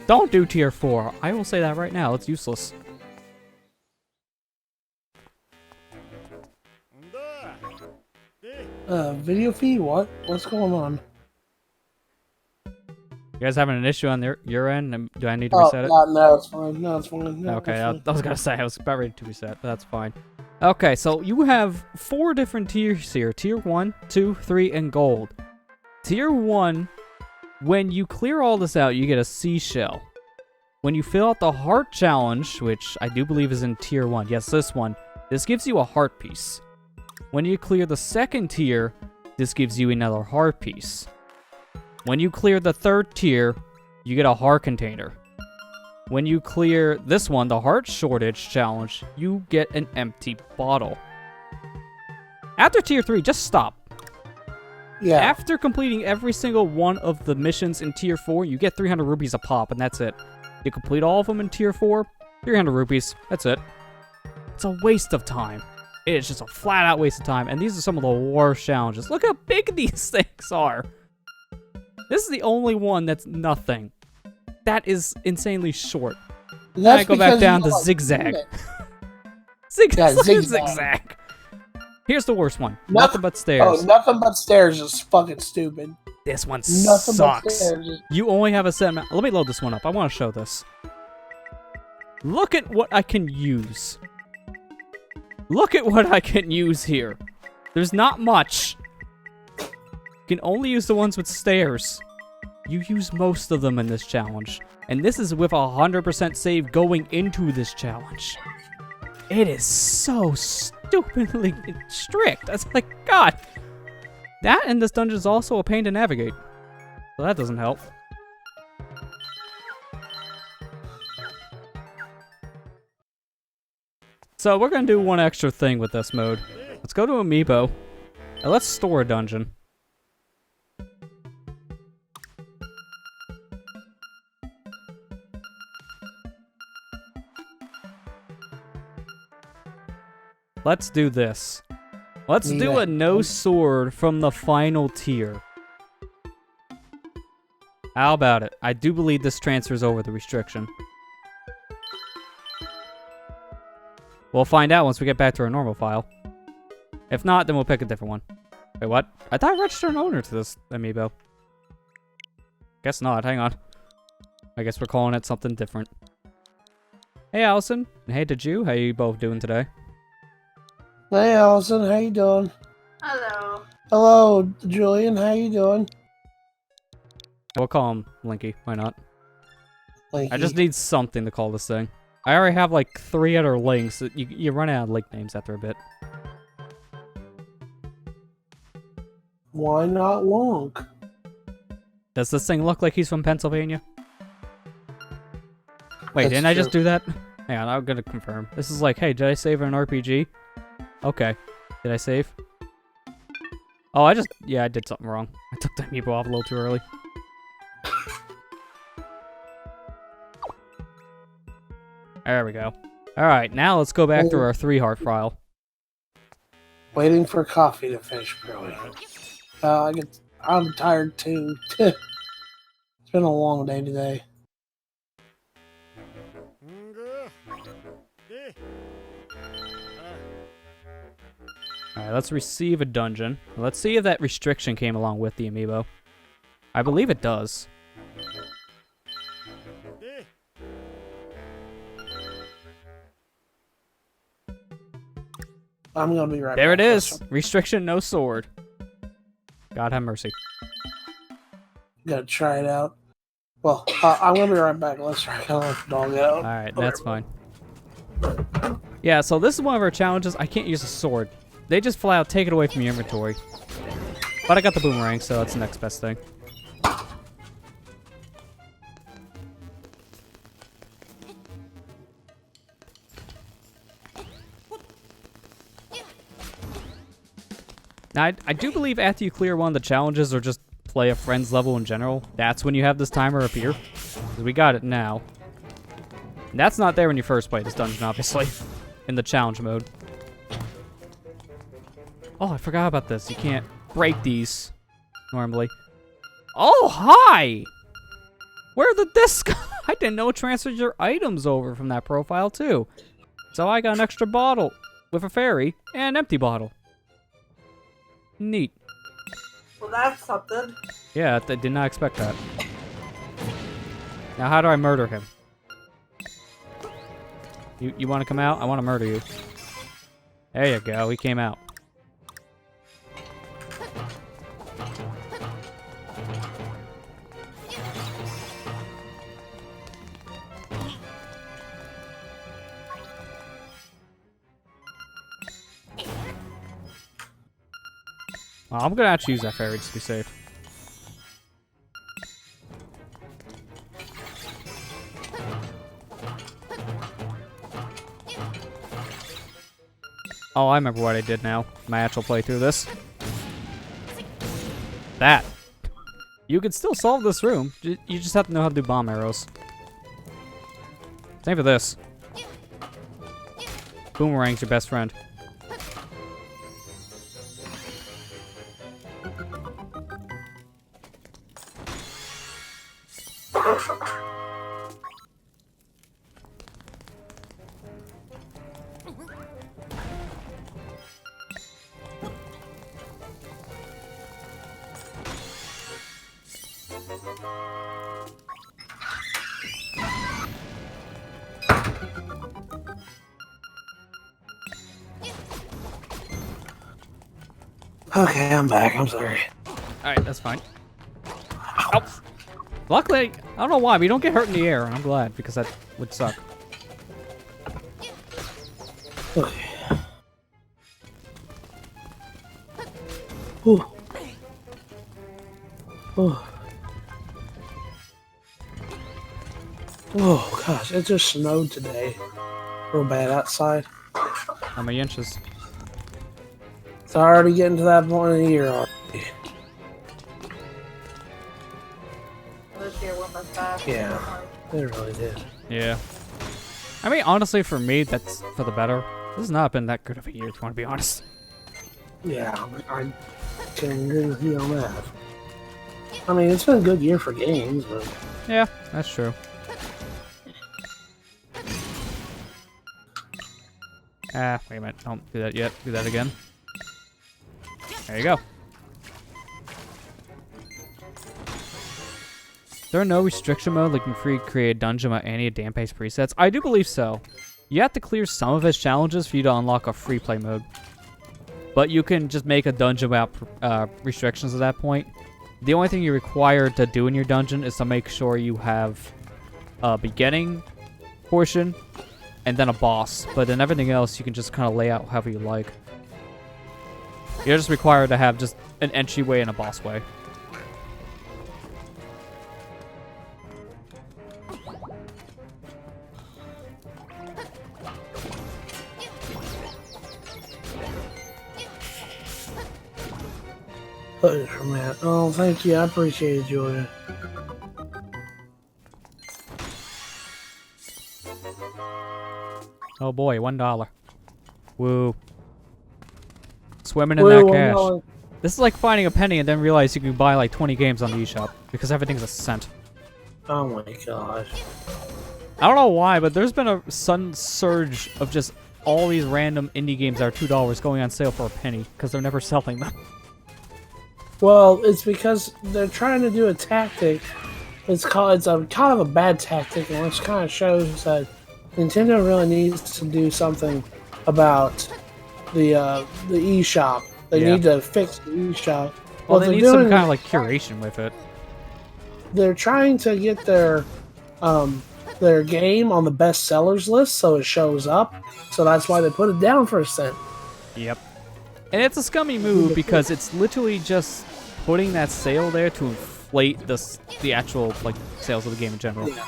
Don't do Tier 4. I will say that right now. It's useless. Video feed? What? What's going on? You guys having an issue on your end? Do I need to reset it? No, it's fine. No, it's fine. No, Okay, it's I fine. was gonna say, I was about ready to reset, but that's fine. Okay, so you have 4 different tiers here. Tier 1, 2, 3, and gold. Tier 1, when you clear all this out, you get a seashell. When you fill out the heart challenge, which I do believe is in Tier 1, yes, this one, this gives you a heart piece. When you clear the second tier, this gives you another heart piece. When you clear the third tier, you get a heart container. When you clear this one, the heart shortage challenge, you get an empty bottle. After tier 3, just stop. Yeah. After completing every single one of the missions in tier 4, you get 300 rupees a pop, and that's it. You complete all of them in tier 4, 300 rupees, that's it. It's a waste of time. It is just a flat-out waste of time, and these are some of the worst challenges. Look how big these things are. This is the only one that's nothing. That is insanely short. That's I go back because down you to don't like zigzag. doing it. Zigzag. Yeah, zigzag. Zigzag. Here's the worst one. Nothing- Nothing but stairs. Oh, nothing but stairs is fucking stupid. This one Nothing but sucks. stairs. You only have a set amount. Let me load this one up. I want to show this. Look at what I can use. Look at what I can use here. There's not much. You can only use the ones with stairs. You use most of them in this challenge. And this is with 100% save going into this challenge. It is so stupidly strict. That's like, God. That and this dungeon is also a pain to navigate. So that doesn't help. So we're going to do one extra thing with this mode. Let's go to Amiibo. And let's store a dungeon. Let's do this. Let's do a no sword from the final tier. How about it? I do believe this transfers over the restriction. We'll find out once we get back to our normal file. If not, then we'll pick a different one. Wait, what? I thought I registered an owner to this amiibo. Guess not. Hang on. I guess we're calling it something different. Hey, Allison. And hey, did you? How you both doing today? Hey, Allison. How you doing? Hello. Hello, Julian. How you doing? We'll call him Linky. Why not? Like, I just need something to call this thing. I already have like 3 other links. You run out of link names after a bit. Why not Wonk? Does this thing look like he's from Pennsylvania? Wait, That's didn't I just true. do that? Hang on, I'm gonna confirm. This is like, hey, did I save an RPG? Okay. Did I save? Oh, I did something wrong. I took the amiibo off a little too early. There we go. Alright, now let's go back to our 3-heart file. Waiting for coffee to finish brewing. I'm tired too. It's been a long day today. Alright, let's receive a dungeon. Let's see if that restriction came along with the amiibo. I believe it does. I'm gonna be right There back. it is. Restriction, no sword. God have mercy. Gotta try it out. Well, I'm gonna be right back. Let's try to let the dog out. Alright, that's fine. Yeah, so this is one of our challenges. I can't use a sword. They just flat out take it away from your inventory. But I got the boomerang, so that's the next best thing. Now, I do believe after you clear one of the challenges or just play a friend's level in general, that's when you have this timer appear. 'Cause we got it now. And that's not there when you first play this dungeon, obviously, in the challenge mode. Oh, I forgot about this. You can't break these normally. Oh, hi! Where did this go? I didn't know it transferred your items over from that profile, too. So I got an extra bottle with a fairy and an empty bottle. Neat. Well, that's something. Yeah, I did not expect that. Now, how do I murder him? You want to come out? I want to murder you. There you go. He came out. Well, I'm gonna actually use that fairy just to be safe. Oh, I remember what I did now. My actual playthrough of this. That. You can still solve this room. You just have to know how to do bomb arrows. Same for this. Boomerang's your best friend. Okay, I'm back. I'm sorry. Alright, that's fine. Ow. Luckily, I don't know why, but you don't get hurt in the air, and I'm glad, because that would suck. Okay. Ooh. Oh. Oh gosh, it just snowed today. Real bad outside. How many inches? It's already getting to that point of the year already. This year went by fast. Yeah, it really did. Yeah. I mean, honestly, for me, that's for the better. This has not been that good of a year, if you want to be honest. Yeah, I can agree with you on that. I mean, it's been a good year for games, but... Yeah, that's true. Ah, wait a minute. Don't do that yet. Do that again. There you go. There are no restriction mode like in free create a dungeon without any of Danpei's presets. I do believe so. You have to clear some of his challenges for you to unlock a free play mode. But you can just make a dungeon without restrictions at that point. The only thing you're required to do in your dungeon is to make sure you have a beginning portion and then a boss. But then everything else you can just kind of lay out however you like. You're just required to have just an entryway and a boss way. Pleasure, man. Oh, thank you. I appreciate it, Julia. Oh boy, $1. Woo. Swimming in Woo, that I'm cash. going. This is like finding a penny and then realize you can buy like 20 games on the eShop because everything's a cent. Oh my gosh. I don't know why, but there's been a sudden surge of just all these random indie games that are $2 going on sale for a penny because they're never selling them. Well, it's because they're trying to do a tactic. It's a kind of a bad tactic, and which kind of shows that Nintendo really needs to do something about the eShop. They need to fix the eShop. Well, they need some kind of like curation with it. They're trying to get their game on the best sellers list so it shows up. So that's why they put it down for a cent. Yep. And it's a scummy move because it's literally just putting that sale there to inflate the actual like sales of the game in general. Yeah. Like,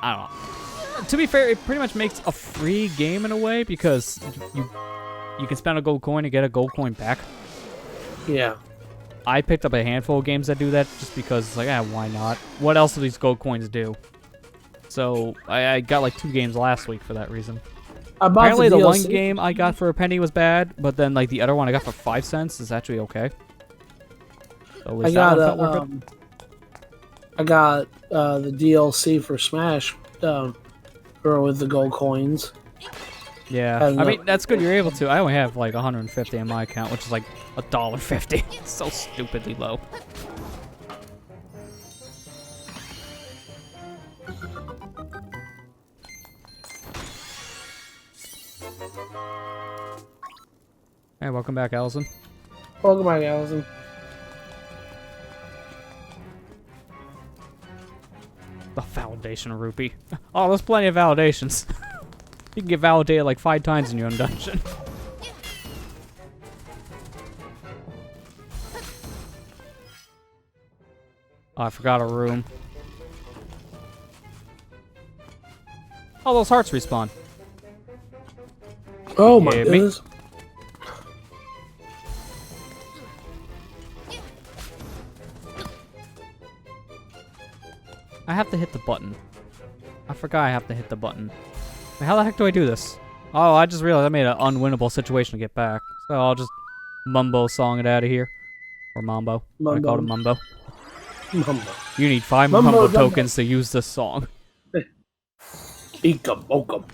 I don't know. To be fair, it pretty much makes a free game in a way because you can spend a gold coin and get a gold coin back. Yeah. I picked up a handful of games that do that just because it's like, why not? What else do these gold coins do? So I got like 2 games last week for that reason. Apparently the one game I got for a penny was bad, but then like the other one I got for 5 cents is actually okay. So at least that one felt worth it. I got the DLC for Smash with the gold coins. Yeah, I mean, that's good you're able to. I only have like 150 in my account, which is like $1.50. It's so stupidly low. Hey, welcome back, Allison. Welcome back, Allison. The validation rupee. Oh, there's plenty of validations. You can get validated like 5 times in your own dungeon. Oh, I forgot a room. Oh, those hearts respawn. Oh my goodness. I have to hit the button. I forgot I have to hit the button. How the heck do I do this? Oh, I just realized I made an unwinnable situation to get back. So I'll just mumbo song it out of here. Or mambo. I called it mumbo. Mumbo. You need 5 mumbo tokens to use this song. Eek'em bokum.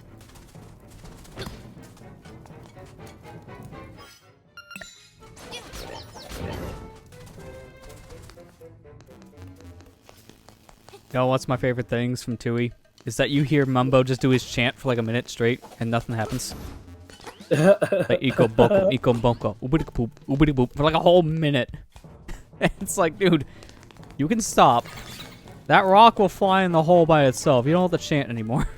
You know what's my favorite things from Tui? Is that you hear Mumbo just do his chant for like a minute straight and nothing happens. Like eco boko, ubidi poop, ubidi boop for like a whole minute. It's like, dude, you can stop. That rock will fly in the hole by itself. You don't have to chant anymore.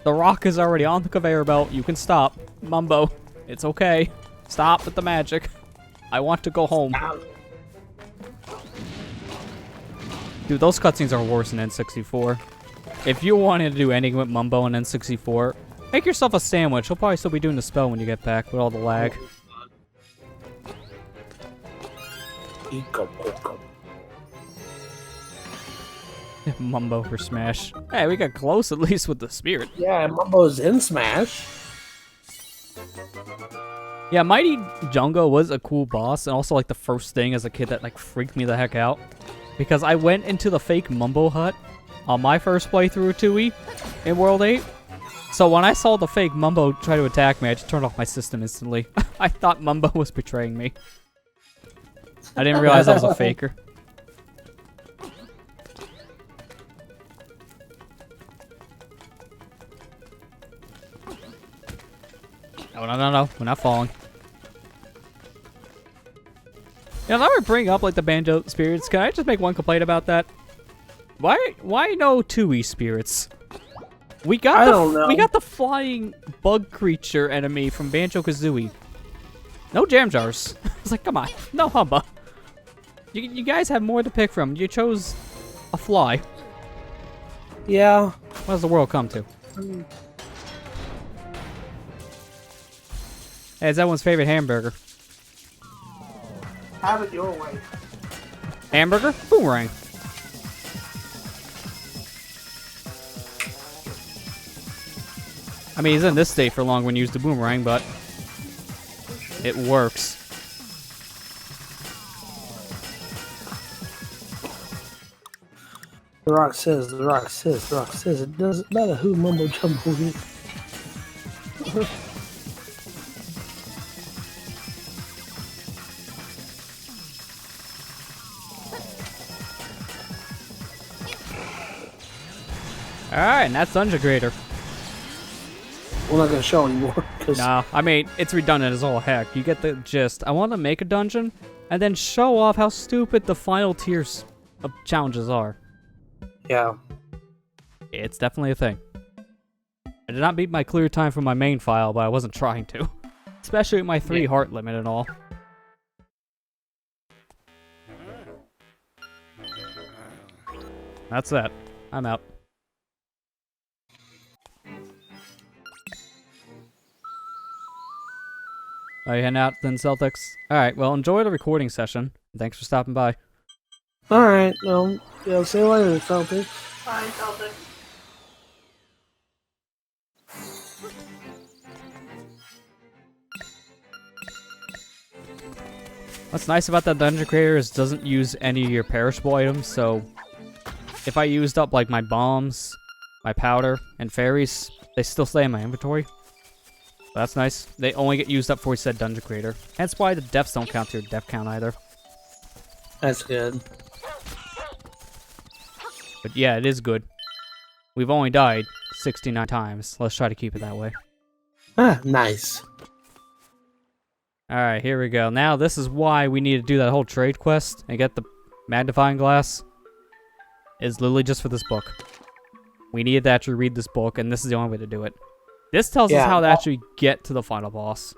The rock is already on the conveyor belt. You can stop. Mumbo, it's okay. Stop with the magic. I want to go home. Dude, those cutscenes are worse than N64. If you wanted to do anything with Mumbo and N64, make yourself a sandwich. He'll probably still be doing the spell when you get back with all the lag. Mumbo for Smash. Hey, we got close at least with the spirit. Yeah, Mumbo's in Smash. Yeah, Mighty Jungo was a cool boss, and also like the first thing as a kid that like freaked me the heck out. Because I went into the fake Mumbo hut on my first playthrough of 2E in World 8. So when I saw the fake Mumbo try to attack me, I just turned off my system instantly. I thought Mumbo was betraying me. I didn't realize I was a faker. No, we're not falling. Yeah, now we bring up like the Banjo spirits. Can I just make one complaint about that? Why no 2E spirits? We got the flying bug creature enemy from Banjo-Kazooie. No jam jars. It's like, come on, no hubba. You guys have more to pick from. You chose a fly. Yeah. What does the world come to? Hey, it's everyone's favorite hamburger. Have it your way. Hamburger? Boomerang. I mean, he's in this state for long when you use the boomerang, but it works. The Rock says, it doesn't matter who mumbo jumbo is. Alright, and that's Dungeon Creator. We're not gonna show anymore. No, I mean, it's redundant as all heck. You get the gist. I want to make a dungeon and then show off how stupid the final tiers of challenges are. Yeah. It's definitely a thing. I did not beat my clear time for my main file, but I wasn't trying to. Especially with my 3 heart limit and all. That's that. I'm out. Are you heading out then, Celtics? Alright, well, enjoy the recording session. Thanks for stopping by. Alright, well, yeah, see you later, Celtics. Bye, Celtic. What's nice about that Dungeon Creator is it doesn't use any of your perishable items, so if I used up like my bombs, my powder, and fairies, they still stay in my inventory. That's nice. They only get used up for said Dungeon Creator. Hence why the deaths don't count to your death count either. That's good. But yeah, it is good. We've only died 69 times. Let's try to keep it that way. Ah, nice. Alright, here we go. Now, this is why we need to do that whole trade quest and get the magnifying glass. Is literally just for this book. We needed to actually read this book, and this is the only way to do it. This tells us how to actually get to the final boss.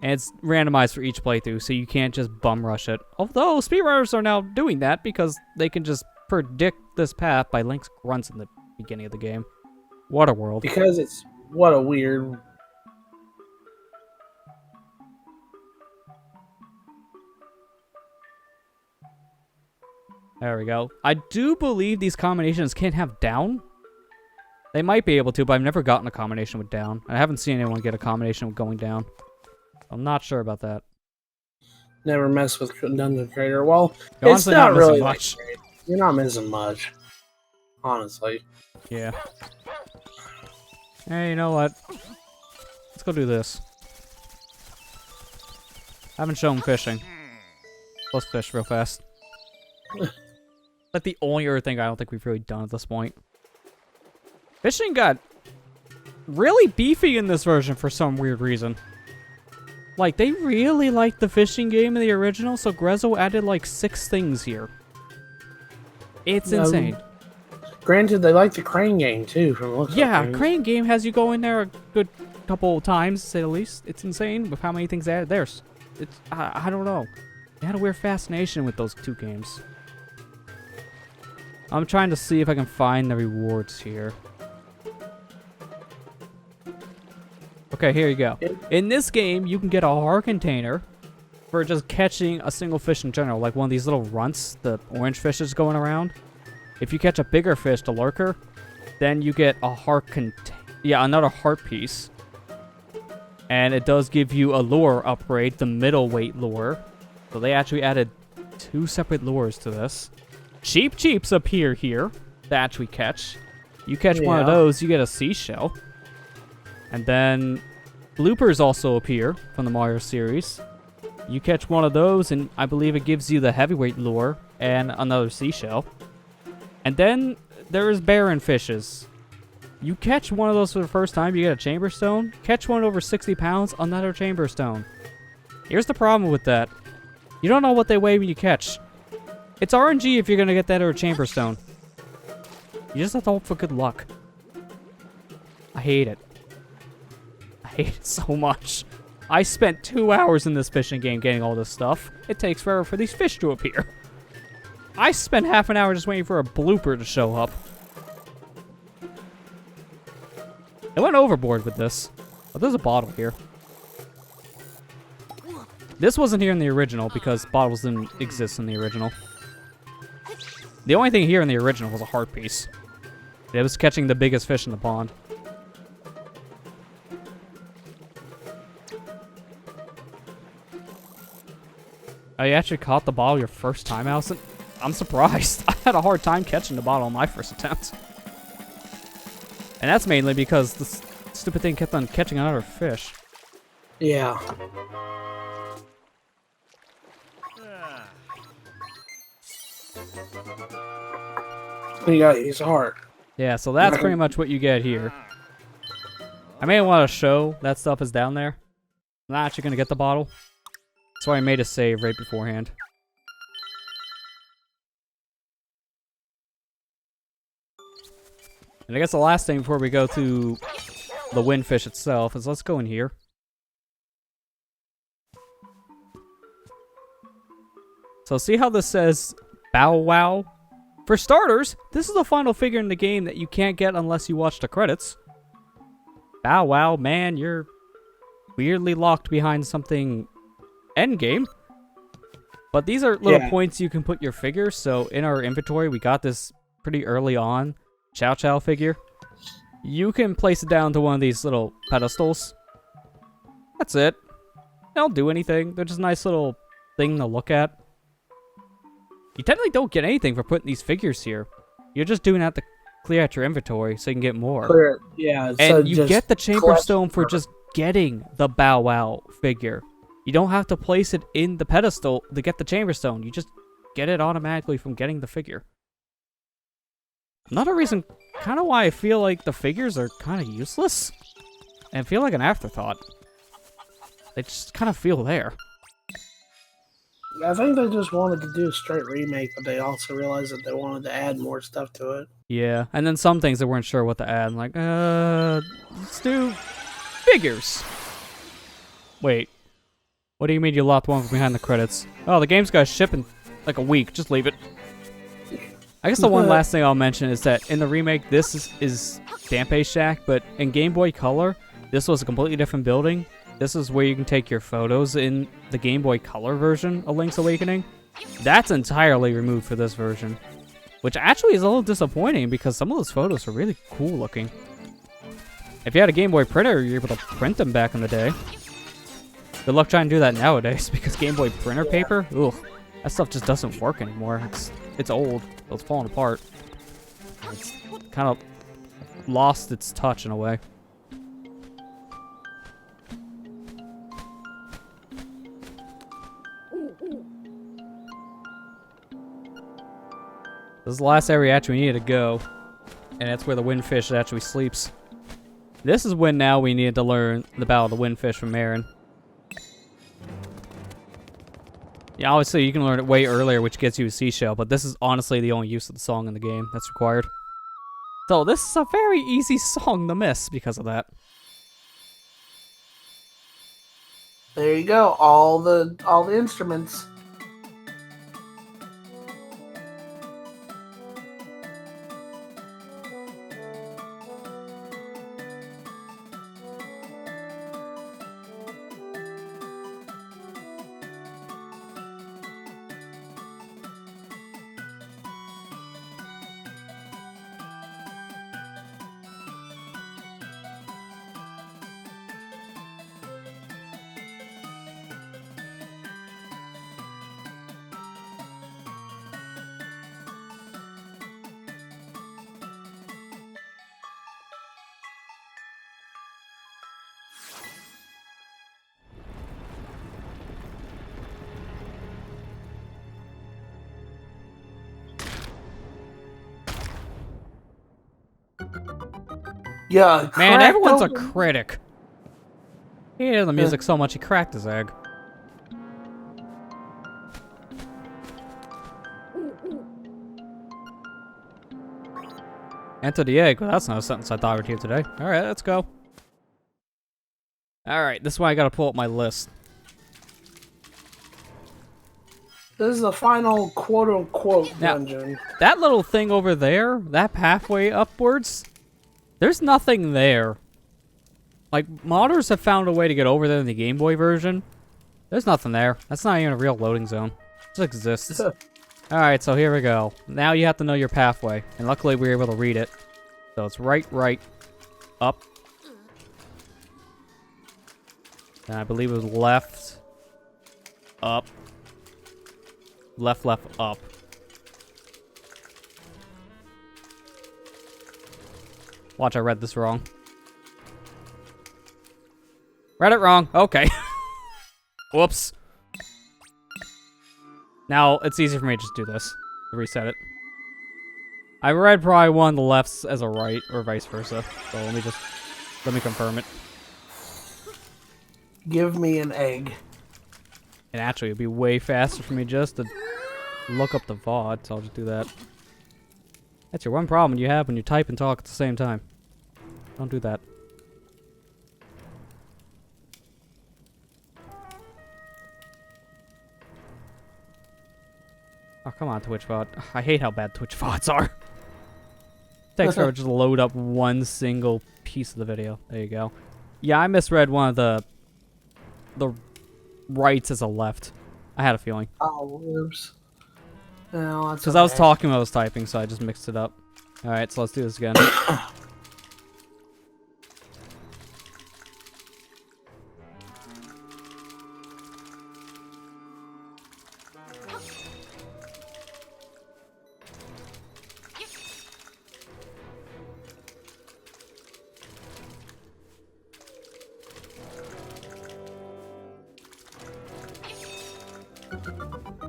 And it's randomized for each playthrough, so you can't just bum rush it. Although, speedrunners are now doing that because they can just predict this path by Link's grunts in the beginning of the game. What a world. Because it's... What a weird... There we go. I do believe these combinations can have down. They might be able to, but I've never gotten a combination with down. I haven't seen anyone get a combination with going down. I'm not sure about that. Never mess with Dungeon Creator. Well, You're it's honestly not not missing really much. like, you're not missing much. Honestly. Yeah. Hey, you know what? Let's go do this. I haven't shown fishing. Let's fish real fast. Like the only other thing I don't think we've really done at this point. Fishing got really beefy in this version for some weird reason. Like, they really liked the fishing game in the original, so Grezzo added like 6 things here. It's insane. Granted, they like the crane game too, from the looks Yeah, of things. crane game has you go in there a good couple times, to say the least. It's insane with how many things they added. It's I don't know. They had a weird fascination with those 2 games. I'm trying to see if I can find the rewards here. Okay, here you go. In this game, you can get a heart container for just catching a single fish in general, like one of these little runts, the orange fishes going around. If you catch a bigger fish, the lurker, then you get a heart another heart piece. And it does give you a lure upgrade, the middleweight lure. So they actually added 2 separate lures to this. Cheeps appear here to actually catch. You catch one of those, you get a seashell. And then bloopers also appear from the Mario series. You catch one of those, and I believe it gives you the heavyweight lure and another seashell. And then there's barren fishes. You catch one of those for the first time, you get a chamber stone. Catch one over 60 pounds, another chamber stone. Here's the problem with that. You don't know what they weigh when you catch. It's RNG if you're going to get that or a chamber stone. You just have to hope for good luck. I hate it. I hate it so much. I spent 2 hours in this fishing game getting all this stuff. It takes forever for these fish to appear. I spent half an hour just waiting for a blooper to show up. I went overboard with this. Oh, there's a bottle here. This wasn't here in the original because bottles didn't exist in the original. The only thing here in the original was a heart piece. It was catching the biggest fish in the pond. Oh, you actually caught the bottle your first time, Allison? I'm surprised. I had a hard time catching the bottle on my first attempt. And that's mainly because Stupid thing kept on catching another fish. Yeah. You gotta use heart. Yeah, so that's pretty much what you get here. I may want to show that stuff is down there. I'm not actually going to get the bottle. That's why I made a save right beforehand. And I guess the last thing before we go to the windfish itself is let's go in here. So see how this says Bow Wow? For starters, this is the final figure in the game that you can't get unless you watch the credits. Bow Wow, man, you're weirdly locked behind something endgame. But these are little points you can put your figures. So in our inventory, we got this pretty early on Chow Chow figure. You can place it down to one of these little pedestals. That's it. They don't do anything. They're just a nice little thing to look at. You technically don't get anything for putting these figures here. You're just doing that to clear out your inventory so you can get more. Clear, yeah. And you get the Chamber Stone for just getting the Bow Wow figure. You don't have to place it in the pedestal to get the Chamber Stone. You just get it automatically from getting the figure. Another reason kind of why I feel like the figures are kind of useless and feel like an afterthought. They just kind of feel there. I think they just wanted to do a straight remake, but they also realized that they wanted to add more stuff to it. Yeah, and then some things they weren't sure what to add. Like, let's do figures. Wait, what do you mean you locked one from behind the credits? Oh, the game's got to ship in like a week. Just leave it. I guess the one last thing I'll mention is that in the remake, this is Dampé Shack, but in Game Boy Color, this was a completely different building. This is where you can take your photos in the Game Boy Color version of Link's Awakening. That's entirely removed for this version, which actually is a little disappointing because some of those photos are really cool looking. If you had a Game Boy printer, you're able to print them back in the day. Good luck trying to do that nowadays because Game Boy printer paper, ugh, that stuff just doesn't work anymore. It's old, so it's falling apart. It's kind of lost its touch in a way. This is the last area actually we needed to go, and that's where the windfish actually sleeps. This is when now we needed to learn the Battle of the Windfish from Marin. Yeah, obviously you can learn it way earlier, which gets you a seashell, but this is honestly the only use of the song in the game that's required. So this is a very easy song to miss because of that. There you go, all the instruments. Yeah, man, everyone's a critic. He hated the music so much he cracked his egg. Enter the egg. Well, that's not a sentence I thought I would hear today. Alright, let's go. Alright, this is why I gotta pull up my list. This is the final quote-unquote dungeon. That little thing over there, that pathway upwards, there's nothing there. Like, modders have found a way to get over there in the Game Boy version. There's nothing there. That's not even a real loading zone. It just exists. Alright, so here we go. Now you have to know your pathway. And luckily we were able to read it. So it's right, up. And I believe it was left, up. Left, up. Watch, I read this wrong. Read it wrong. Okay. Whoops. Now, it's easy for me to just do this. Reset it. I read probably one of the lefts as a right, or vice versa. So let me confirm it. Give me an egg. And actually, it'd be way faster for me just to look up the VOD, so I'll just do that. That's your one problem you have when you type and talk at the same time. Don't do that. Oh, come on, Twitch VOD. I hate how bad Twitch VODs are. Takes forever just to load up one single piece of the video. There you go. Yeah, I misread one of the rights as a left. I had a feeling. Oh, whoops. No, that's because I was talking while I was typing, so I just mixed it up. All right, so let's do this again.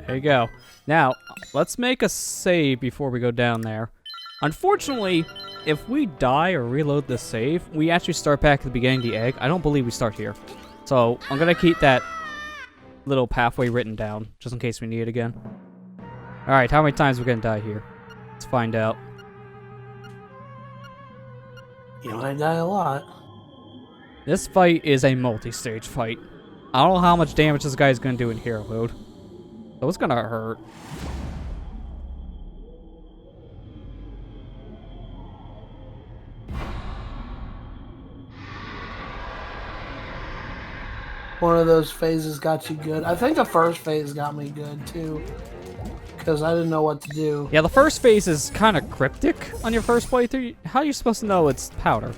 There you go. Now, let's make a save before we go down there. Unfortunately, if we die or reload the save, we actually start back at the beginning of the egg. I don't believe we start here. So, I'm going to keep that little pathway written down, just in case we need it again. Alright, how many times are we going to die here? Let's find out. You might die a lot. This fight is a multi-stage fight. I don't know how much damage this guy is going to do in hero mode. So it's going to hurt. One of those phases got you good. I think the first phase got me good, too. Because I didn't know what to do. Yeah, the first phase is kind of cryptic on your first playthrough. How are you supposed to know it's powder?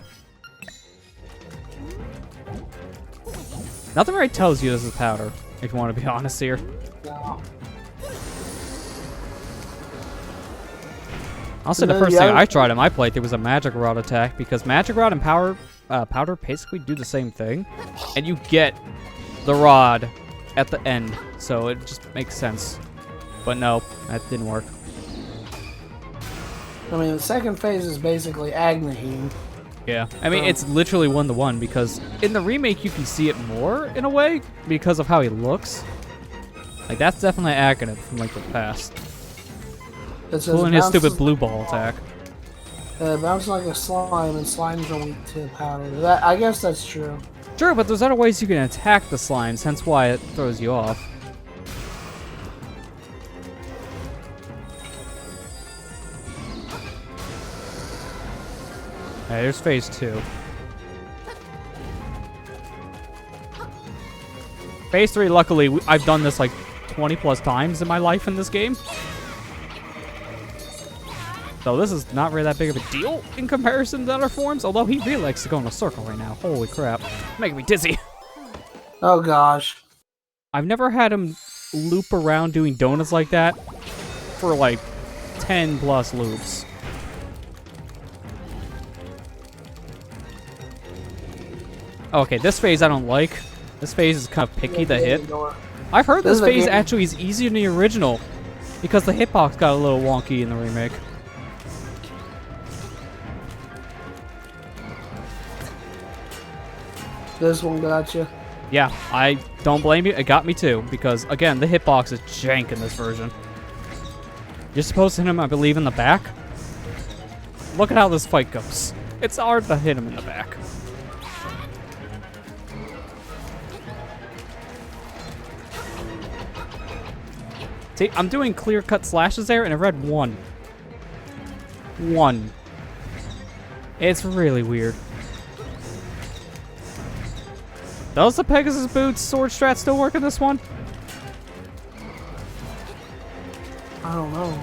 Nothing really tells you this is powder, if you want to be honest here. No. I'll say the first thing I tried in my playthrough was a magic rod attack, because magic rod and powder basically do the same thing, and you get the rod at the end, so it just makes sense. But no, that didn't work. I mean, the second phase is basically Agnahine. Yeah, I mean, it's literally one-to-one, because in the remake you can see it more, in a way, because of how he looks. Like, that's definitely accurate from, like, the past. Pulling his stupid blue ball attack. Bounces like a slime, and slimes are weak to powder. I guess that's true. Sure, but there's other ways you can attack the slimes, hence why it throws you off. Hey, there's phase 2. Phase 3, luckily, I've done this like 20 plus times in my life in this game. So this is not really that big of a deal in comparison to other forms, although he really likes to go in a circle right now. Holy crap. Making me dizzy. Oh gosh. I've never had him loop around doing donuts like that for like 10 plus loops. Okay, this phase I don't like. This phase is kind of picky to hit. I've heard this phase actually is easier than the original because the hitbox got a little wonky in the remake. This one got you. Yeah, I don't blame you. It got me too because, again, the hitbox is jank in this version. You're supposed to hit him, I believe, in the back. Look at how this fight goes. It's hard to hit him in the back. See, I'm doing clear-cut slashes there, and I read 1. 1. It's really weird. Does the Pegasus Boots sword strat still work in this one? I don't know.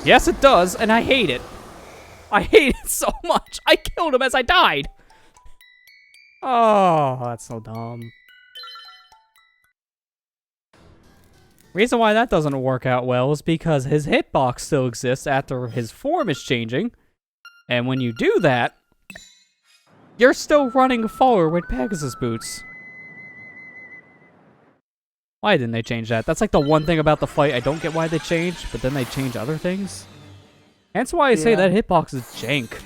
Yes, it does, and I hate it. I hate it so much. I killed him as I died. Oh, that's so dumb. Reason why that doesn't work out well is because his hitbox still exists after his form is changing. And when you do that, You're still running forward with Pegasus boots. Why didn't they change that? That's like the one thing about the fight I don't get why they changed, but then they change other things. That's why I say that hitbox is jank.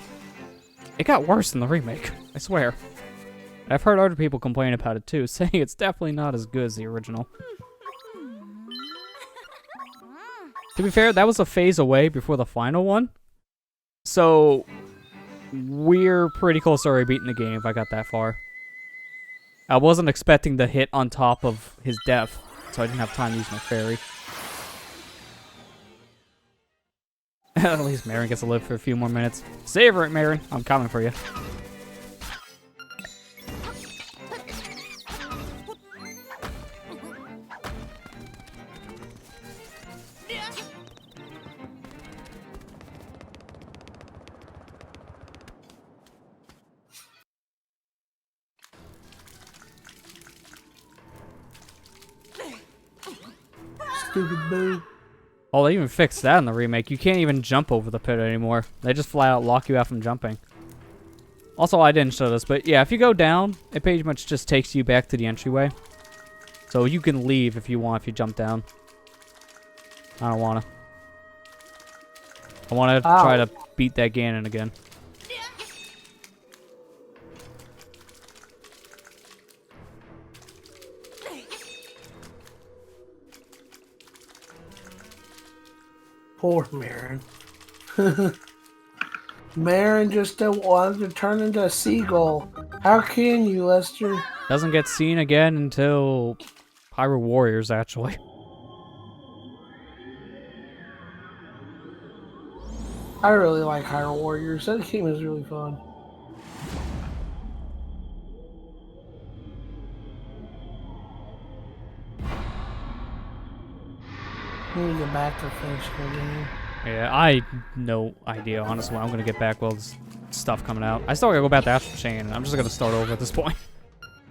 It got worse in the remake, I swear. I've heard other people complain about it too, saying it's definitely not as good as the original. To be fair, that was a phase away before the final one. So, we're pretty close to already beating the game if I got that far. I wasn't expecting the hit on top of his death, so I didn't have time to use my fairy. At least Marin gets to live for a few more minutes. Savor it, Marin. I'm coming for you. Stupid boo. Oh, they even fixed that in the remake. You can't even jump over the pit anymore. They just flat out lock you out from jumping. Also, I didn't show this, but yeah, if you go down, it pretty much just takes you back to the entryway. So you can leave if you want, if you jump down. I don't want to. I want to try to beat that Ganon again. Poor Marin. Marin just wanted to turn into a seagull. How can you, Lester? Doesn't get seen again until Hyrule Warriors, actually. I really like Hyrule Warriors. That game is really fun. I need to get back to finishing the game. Yeah, I no idea, honestly, when I'm going to get back while there's stuff coming out. I still got to go back to Astral Chain, and I'm just going to start over at this point.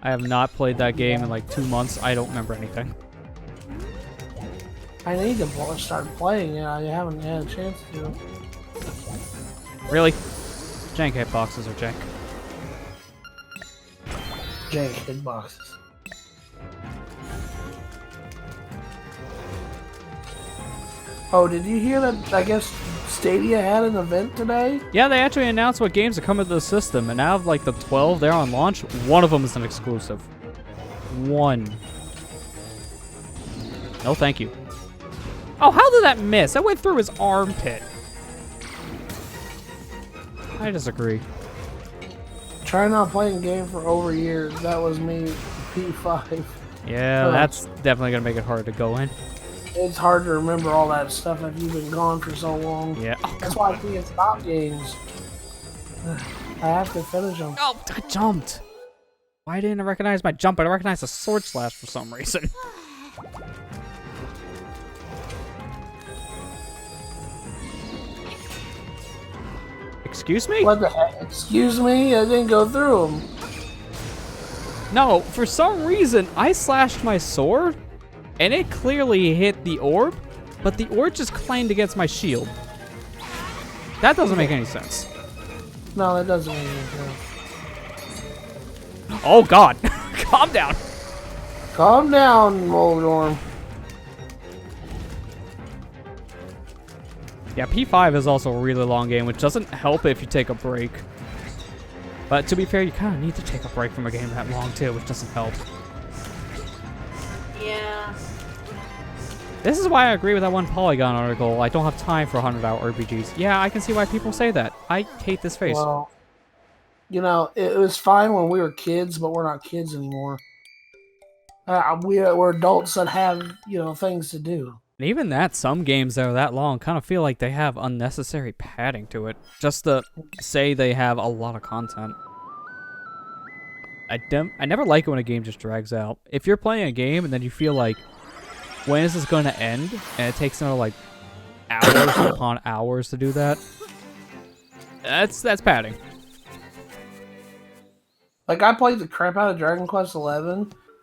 I have not played that game in like 2 months. I don't remember anything. I need to start playing it. I haven't had a chance to. Really? Jank hitboxes are jank. Jank hitboxes. Oh, did you hear that? I guess Stadia had an event today? Yeah, they actually announced what games are coming to the system, and out of like the 12 there on launch, one of them is an exclusive. One. No, thank you. Oh, how did that miss? That went through his armpit. I disagree. Try not playing a game for over years. That was me, P5. Yeah, that's definitely gonna make it hard to go in. It's hard to remember all that stuff if you've been gone for so long. Yeah. Oh, that's why I can't stop games. I have to finish them. Oh, I jumped. Why didn't I recognize my jump? I recognized a sword slash for some reason. Excuse me? What the heck? Excuse me? I didn't go through them. No, for some reason, I slashed my sword, and it clearly hit the orb, but the orb just clanged against my shield. That doesn't make any sense. No, that doesn't make any sense. Oh, God. Calm down. Calm down, Moldorm. Yeah, P5 is also a really long game, which doesn't help if you take a break. But to be fair, you kind of need to take a break from a game that long, too, which doesn't help. Yeah. This is why I agree with that one Polygon article. I don't have time for 100-hour RPGs. Yeah, I can see why people say that. I hate this face. Well, you know, it was fine when we were kids, but we're not kids anymore. We're adults that have, you know, things to do. And even that, some games that are that long kind of feel like they have unnecessary padding to it, just to say they have a lot of content. I never like it when a game just drags out. If you're playing a game and then you feel like, when is this going to end? And it takes another, like, hours upon hours to do that. That's padding. Like, I played the crap out of Dragon Quest XI,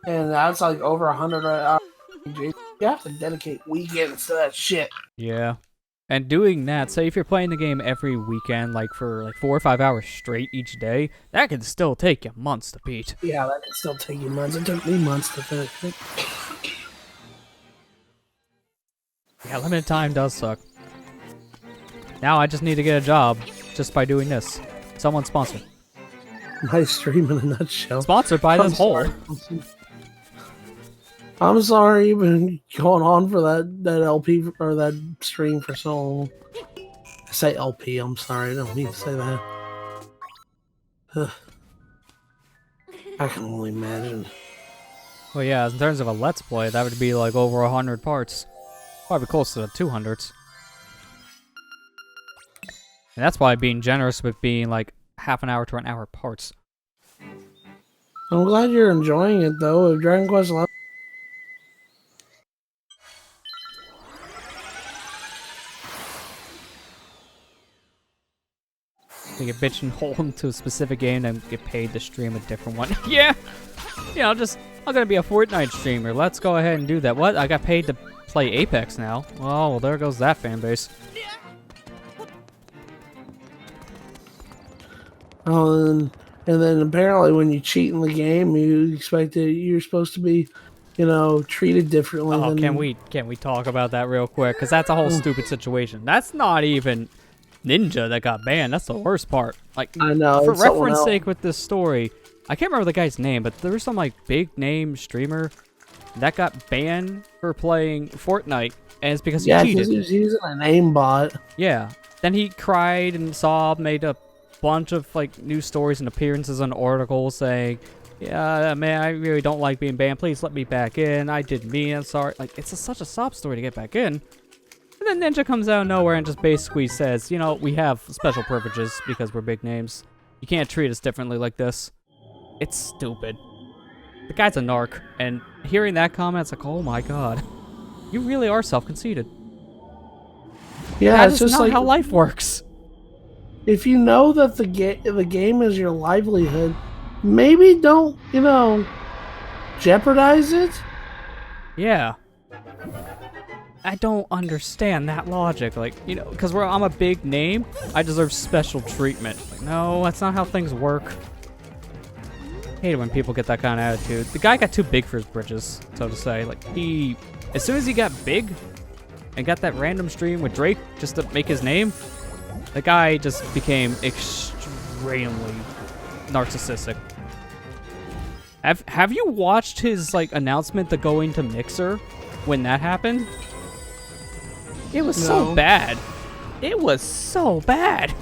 and that's like over 100 hours. You have to dedicate weekends to that shit. Yeah. And doing that, say if you're playing the game every weekend, like for like 4 or 5 hours straight each day, that can still take you months to beat. Yeah, that can still take you months. It took me months to finish it. Yeah, limited time does suck. Now I just need to get a job just by doing this. Someone sponsor. My stream in a nutshell. Sponsored by this hole. I'm sorry you've been going on for that LP or that stream for so long. I say LP, I'm sorry, I don't mean to say that. Ugh. I can only imagine. Well, yeah, in terms of a Let's Play, that would be like over 100 parts. Probably close to the 200s. And that's why being generous with being like half an hour to an hour parts. I'm glad you're enjoying it though. If Dragon Quest XI. You get bitch and hole into a specific game and get paid to stream a different one. Yeah! Yeah, I'm gonna be a Fortnite streamer. Let's go ahead and do that. What? I got paid to play Apex now? Well, there goes that fan base. Oh, and then apparently when you cheat in the game, you're supposed to be, treated differently. Oh, can't we talk about that real quick? Because that's a whole stupid situation. That's not even Ninja that got banned. That's the worst part. Like, I know. For reference sake with this story, I can't remember the guy's name, but there was some like big name streamer that got banned for playing Fortnite, and it's because he cheated. Yeah, he was using a name bot. Yeah. Then he cried and sobbed, made a bunch of like news stories and appearances on articles saying, "Yeah, man, I really don't like being banned. Please let me back in. I didn't mean. I'm sorry." Like, it's such a sob story to get back in. And then Ninja comes out of nowhere and just basically says, we have special privileges because we're big names. You can't treat us differently like this. It's stupid. The guy's a narc, and hearing that comment, it's like, oh my god. You really are self-conceited. Yeah, it's just not like how life works. If you know that the game is your livelihood, maybe don't, jeopardize it? Yeah. I don't understand that logic. Like, because I'm a big name, I deserve special treatment. Like, no, that's not how things work. I hate it when people get that kind of attitude. The guy got too big for his britches, so to say. Like, as soon as he got big and got that random stream with Drake just to make his name, the guy just became extremely narcissistic. Have you watched his announcement to go into Mixer when that happened? It was so bad. It was so bad.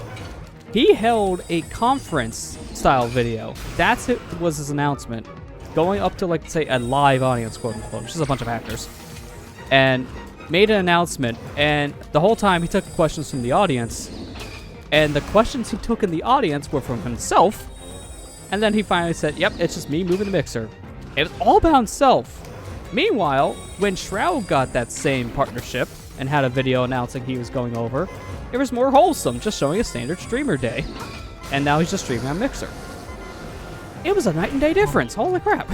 He held a conference-style video. Was his announcement. Going up to, say, a live audience, quote-unquote, which is a bunch of actors. And made an announcement, and the whole time he took questions from the audience. And the questions he took in the audience were from himself. And then he finally said, yep, it's just me moving the Mixer. It was all about himself. Meanwhile, when Shroud got that same partnership, and had a video announcing he was going over, it was more wholesome, just showing a standard streamer day. And now he's just streaming on Mixer. It was a night and day difference. Holy crap.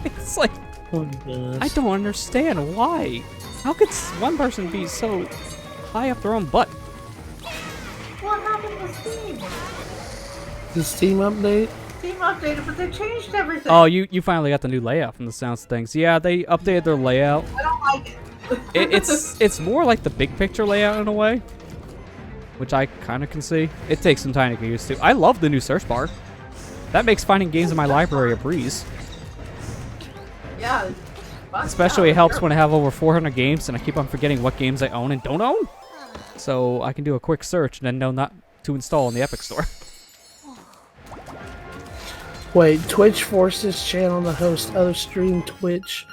It's like, I don't understand why. How could one person be so high up their own butt? What happened to Steam? The Steam update? Steam updated, but they changed everything. Oh, you finally got the new layout from the sounds of things. Yeah, they updated their layout. I don't like it. It's more like the big picture layout in a way, which I kind of can see. It takes some time to get used to. I love the new search bar. That makes finding games in my library a breeze. Yeah. Especially it helps when I have over 400 games and I keep on forgetting what games I own and don't own. So I can do a quick search and then know not to install in the Epic Store. Wait, Twitch forced his channel to host other stream Twitch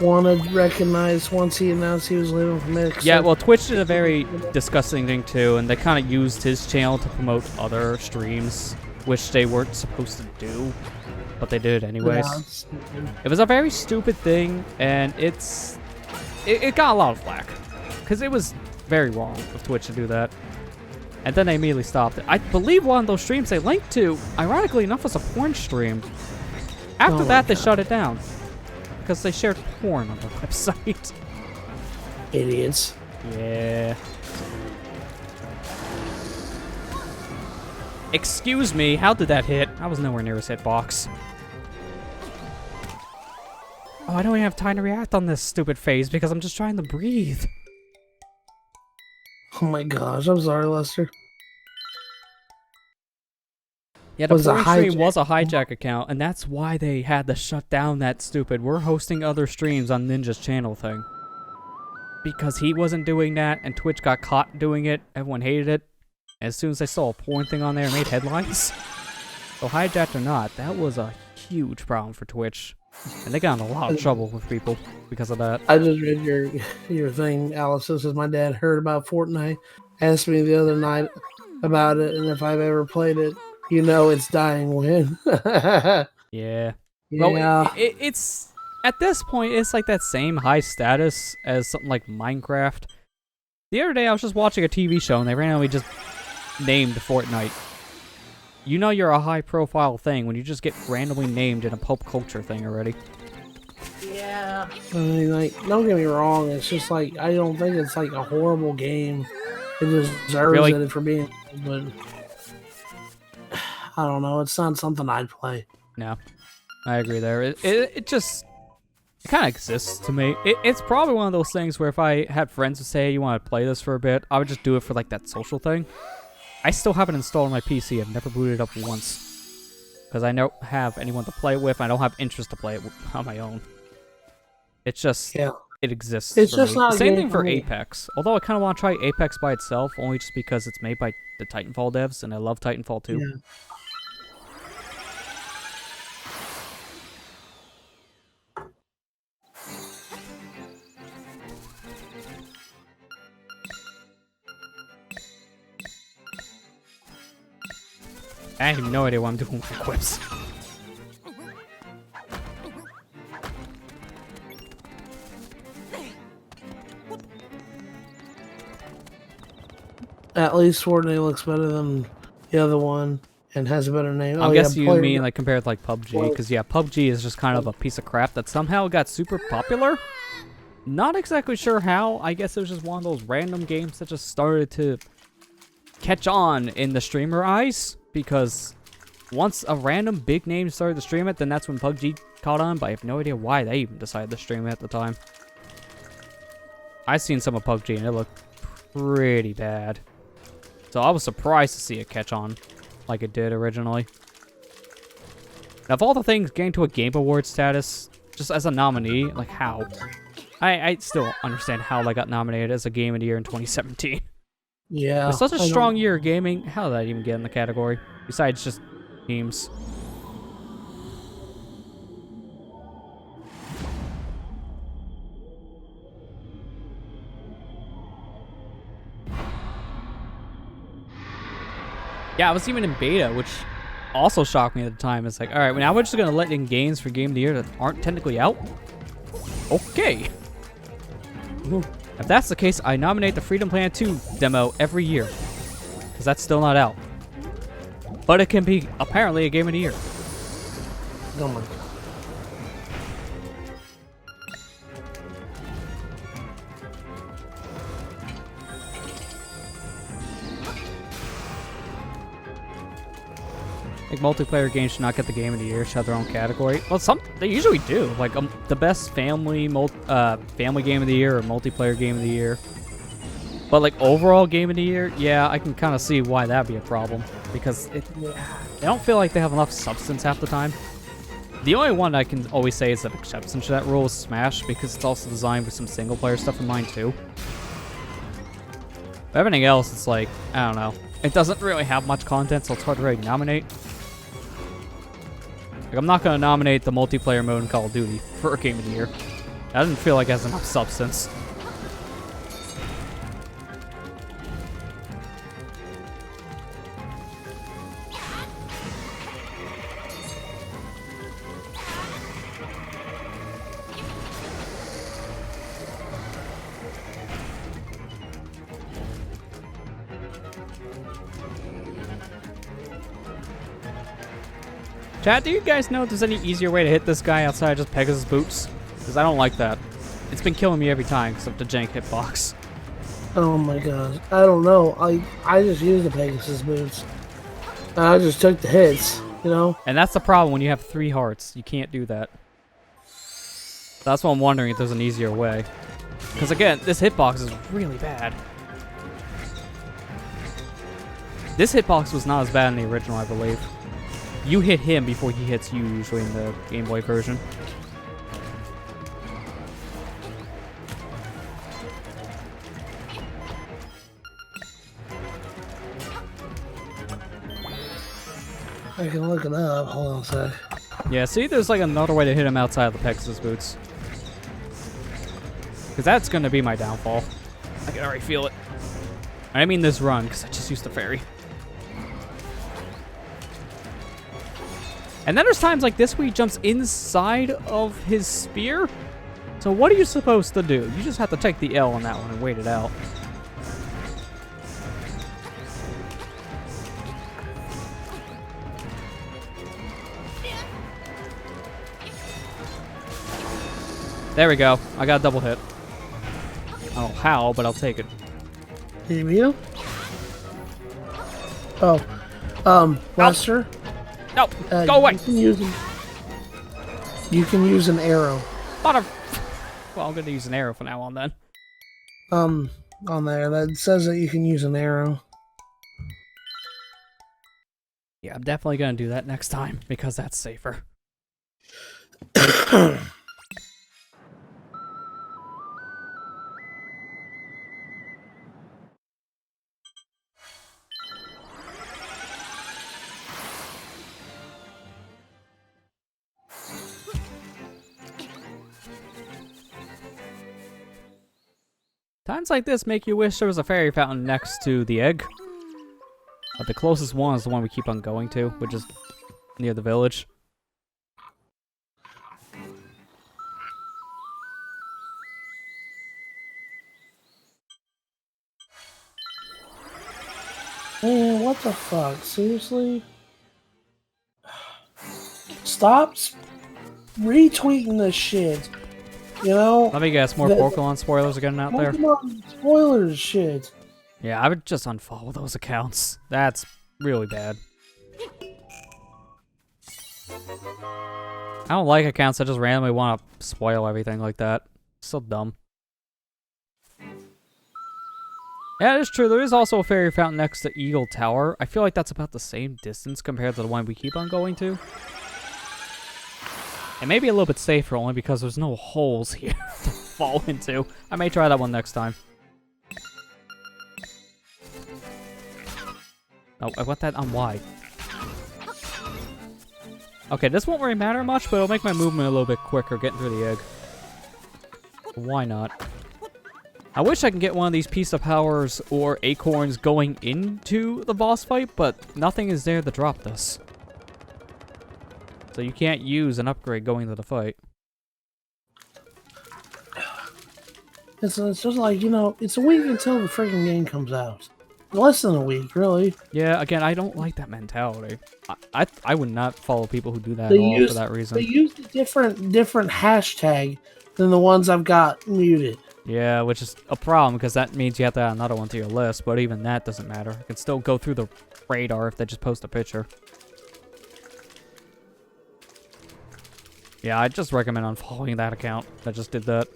wanted recognized once he announced he was leaving from Mixer. Yeah, well, Twitch did a very disgusting thing too, and they kind of used his channel to promote other streams, which they weren't supposed to do, but they did anyways. It was a very stupid thing, and it got a lot of flack, because it was very wrong of Twitch to do that. And then they immediately stopped it. I believe one of those streams they linked to, ironically enough, was a porn stream. After that, they shut it down. Because they shared porn on their website. Idiots. Yeah. Excuse me, how did that hit? I was nowhere near his hitbox. Oh, I don't even have time to react on this stupid phase because I'm just trying to breathe. Oh my gosh, I'm sorry, Lester. Yeah, the Was a porn stream hijack. was a hijack account, and that's why they had to shut down that stupid "we're hosting other streams on Ninja's channel" thing. Because he wasn't doing that, and Twitch got caught doing it, everyone hated it. As soon as they saw a porn thing on there, it made headlines. So hijacked or not, that was a huge problem for Twitch. And they got in a lot of trouble with people because of that. I just read your thing, Alice. This is my dad heard about Fortnite, asked me the other night about it, and if I've ever played it, you know it's dying when. Yeah. Yeah. Well, it's... At this point, it's like that same high status as something like Minecraft. The other day, I was just watching a TV show, and they randomly just named Fortnite. You know you're a high-profile thing when you just get randomly named in a pop culture thing already. Yeah. I mean, like, don't get me wrong. It's just like I don't think it's like a horrible game. It deserves Really? it for being, but I don't know. It's not something I'd play. No, I agree there. It just... It kind of exists to me. It's probably one of those things where if I had friends who say, hey, you want to play this for a bit, I would just do it for like that social thing. I still have it installed on my PC. I've never booted it up once. Because I don't have anyone to play it with. I don't have interest to play it on my own. It's just, Yeah. it exists It's for just me. not a Same game thing for for me. Apex. Although I kind of want to try Apex by itself, only just because it's made by the Titanfall devs, and I love Titanfall 2. Yeah. I have no idea what I'm doing with my quips. At least Fortnite looks better than the other one and has a better name. I guess you player- mean like compared to like PUBG, because yeah, PUBG is just kind of a piece of crap that somehow got super popular. Not exactly sure how. I guess it was just one of those random games that just started to catch on in the streamer eyes, because once a random big name started to stream it, then that's when PUBG caught on, but I have no idea why they even decided to stream it at the time. I've seen some of PUBG and it looked pretty bad. So I was surprised to see it catch on like it did originally. Now, of all the things getting to a Game Award status, just as a nominee, like how? I still understand how they got nominated as a Game of the Year in 2017. Yeah. With such a I strong don't- year of gaming, how did that even get in the category? Besides just teams. Yeah, I was even in beta, which also shocked me at the time. It's like, alright, well, now we're just going to let in games for Game of the Year that aren't technically out? Okay. If that's the case, I nominate the Freedom Planet 2 demo every year. Because that's still not out. But it can be, apparently, a Game of the Year. Oh my. Like, multiplayer games should not get the Game of the Year, should have their own category. Well, they usually do. Like, the best family Game of the Year or multiplayer Game of the Year. But, like, overall Game of the Year, yeah, I can kind of see why that'd be a problem. Because they don't feel like they have enough substance half the time. The only one I can always say is an exception to that rule is Smash, because it's also designed with some single-player stuff in mind, too. But everything else, it's like, I don't know. It doesn't really have much content, so it's hard to really nominate. Like, I'm not going to nominate the multiplayer mode in Call of Duty for a Game of the Year. That doesn't feel like it has enough substance. Chat, do you guys know if there's any easier way to hit this guy outside of just Pegasus boots? Because I don't like that. It's been killing me every time, except the jank hitbox. Oh my god. I don't know. I just use the Pegasus boots. I just took the hits, you know? And that's the problem when you have 3 hearts. You can't do that. That's why I'm wondering if there's an easier way. Because again, this hitbox is really bad. This hitbox was not as bad in the original, I believe. You hit him before he hits you, usually in the Game Boy version. I can look it up. Hold on a sec. Yeah, see, there's like another way to hit him outside of the Pegasus boots. Because that's going to be my downfall. I can already feel it. I mean this run, because I just used the fairy. And then there's times like this where he jumps inside of his spear. So what are you supposed to do? You just have to take the L on that one and wait it out. There we go. I got a double hit. I don't know how, but I'll take it. Did you beat him? Oh. Lester? No, go away! You can use an arrow. Well, I'm gonna use an arrow from now on then. On there, that says that you can use an arrow. Yeah, I'm definitely gonna do that next time, because that's safer. Times like this make you wish there was a fairy fountain next to the egg. But the closest one is the one we keep on going to, which is near the village. Man, what the fuck? Seriously? Stop retweeting this shit. You know? Let me guess, more Pokemon spoilers are getting out there? Pokemon spoilers shit. Yeah, I would just unfollow those accounts. That's really bad. I don't like accounts that just randomly want to spoil everything like that. So dumb. Yeah, it's true. There is also a fairy fountain next to Eagle Tower. I feel like that's about the same distance compared to the one we keep on going to. And maybe a little bit safer only because there's no holes here to fall into. I may try that one next time. Oh, I want that on Y. Okay, this won't really matter much, but it'll make my movement a little bit quicker getting through the egg. Why not? I wish I can get one of these Piece of Powers or Acorns going into the boss fight, but nothing is there to drop this. So you can't use an upgrade going to the fight. It's just like, you know, it's a week until the freaking game comes out. Less than a week, really. Yeah, again, I don't like that mentality. I would not follow people who do that at all for that reason. They used a different hashtag than the ones I've got muted. Yeah, which is a problem because that means you have to add another one to your list, but even that doesn't matter. It can still go through the radar if they just post a picture. Yeah, I just recommend unfollowing that account that just did that.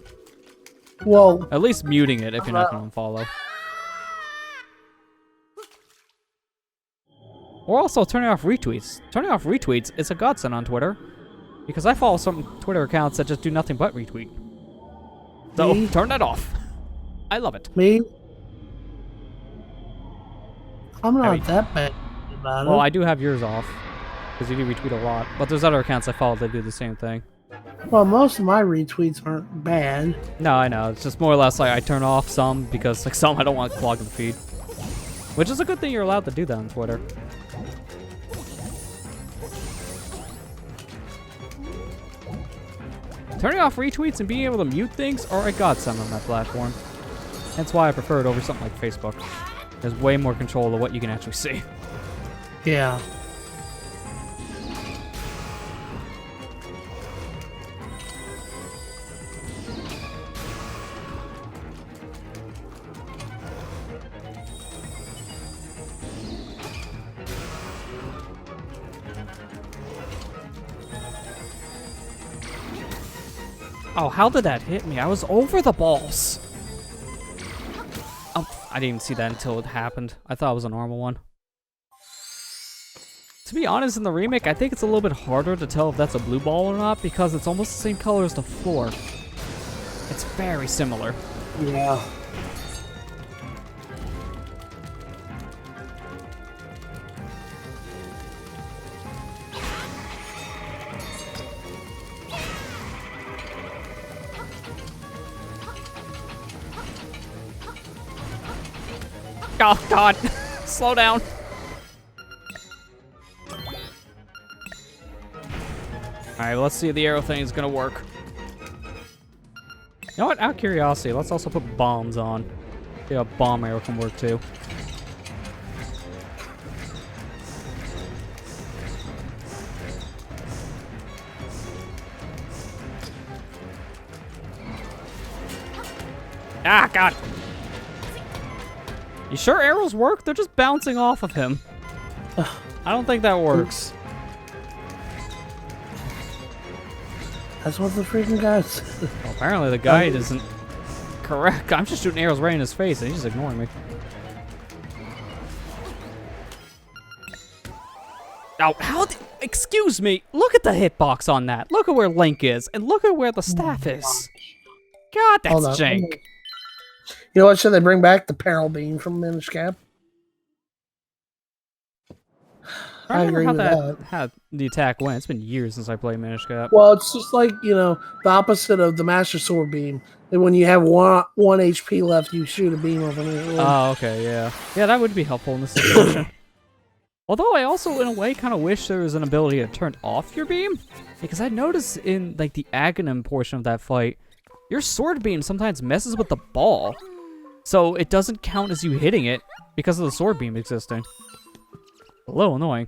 Well, at least muting it if you're not going to unfollow. Or also turning off retweets. Turning off retweets is a godsend on Twitter. Because I follow some Twitter accounts that just do nothing but retweet. So, turn that off. I love it. Me? I'm not that bad about it. Well, I do have yours off. Because you do retweet a lot. But there's other accounts I follow that do the same thing. Well, most of my retweets aren't bad. No, I know. It's just more or less like I turn off some because like some I don't want clogging the feed. Which is a good thing you're allowed to do that on Twitter. Turning off retweets and being able to mute things are a godsend on that platform. That's why I prefer it over something like Facebook. There's way more control of what you can actually see. Yeah. Oh, how did that hit me? I was over the balls. Oh, I didn't even see that until it happened. I thought it was a normal one. To be honest, in the remake, I think it's a little bit harder to tell if that's a blue ball or not because it's almost the same color as the floor. It's very similar. Yeah. Oh, God. Slow down. Alright, let's see if the arrow thing is gonna work. You know what? Out of curiosity, let's also put bombs on. See, a bomb arrow can work too. Ah, God! You sure arrows work? They're just bouncing off of him. I don't think that works. That's what the freaking guy said. Well, apparently the guide isn't correct. I'm just shooting arrows right in his face and he's just ignoring me. Oh, excuse me. Look at the hitbox on that. Look at where Link is and look at where the staff is. God, that's jank. You know what? Should they bring back the peril beam from Minish Cap? I agree with that. How the attack went. It's been years since I played Minish Cap. Well, it's just like, the opposite of the Master Sword beam. And when you have one HP left, you shoot a beam over me. Oh, okay, yeah. Yeah, that would be helpful in this situation. Although I also, in a way, kind of wish there was an ability to turn off your beam. Because I noticed in, like, the Aghanim portion of that fight, your sword beam sometimes messes with the ball. So it doesn't count as you hitting it because of the sword beam existing. A little annoying.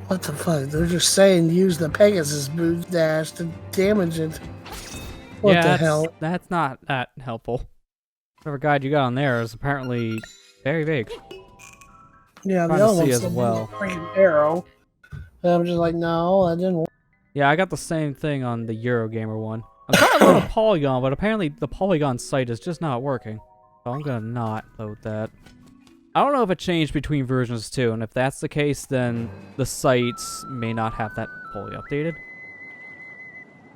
What the fuck? They're just saying use the Pegasus boot dash to damage it. What the hell? That's not that helpful. Whatever guide you got on there is apparently very vague. Yeah, the Trying other to see one's as well. freaking arrow. And I'm just like, no, that didn't work. Yeah, I got the same thing on the Eurogamer one. I'm trying to load a polygon, but apparently the polygon site is just not working. So I'm gonna not load that. I don't know if it changed between versions too, and if that's the case, then the sites may not have that fully updated.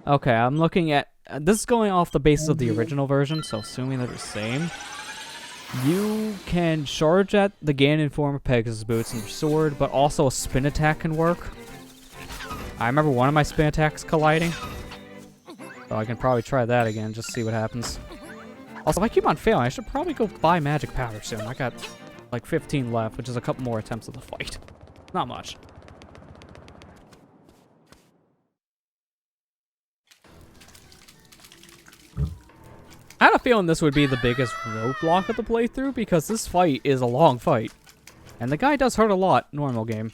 Okay, I'm looking at... this is going off the basis of the original version, so assuming they're the same. You can charge at the Ganon form of Pegasus boots and your sword, but also a spin attack can work. I remember one of my spin attacks colliding. So I can probably try that again, just see what happens. Also, if I keep on failing, I should probably go buy magic powder soon. I got like 15 left, which is a couple more attempts of the fight. Not much. I had a feeling this would be the biggest roadblock of the playthrough because this fight is a long fight. And the guy does hurt a lot, normal game.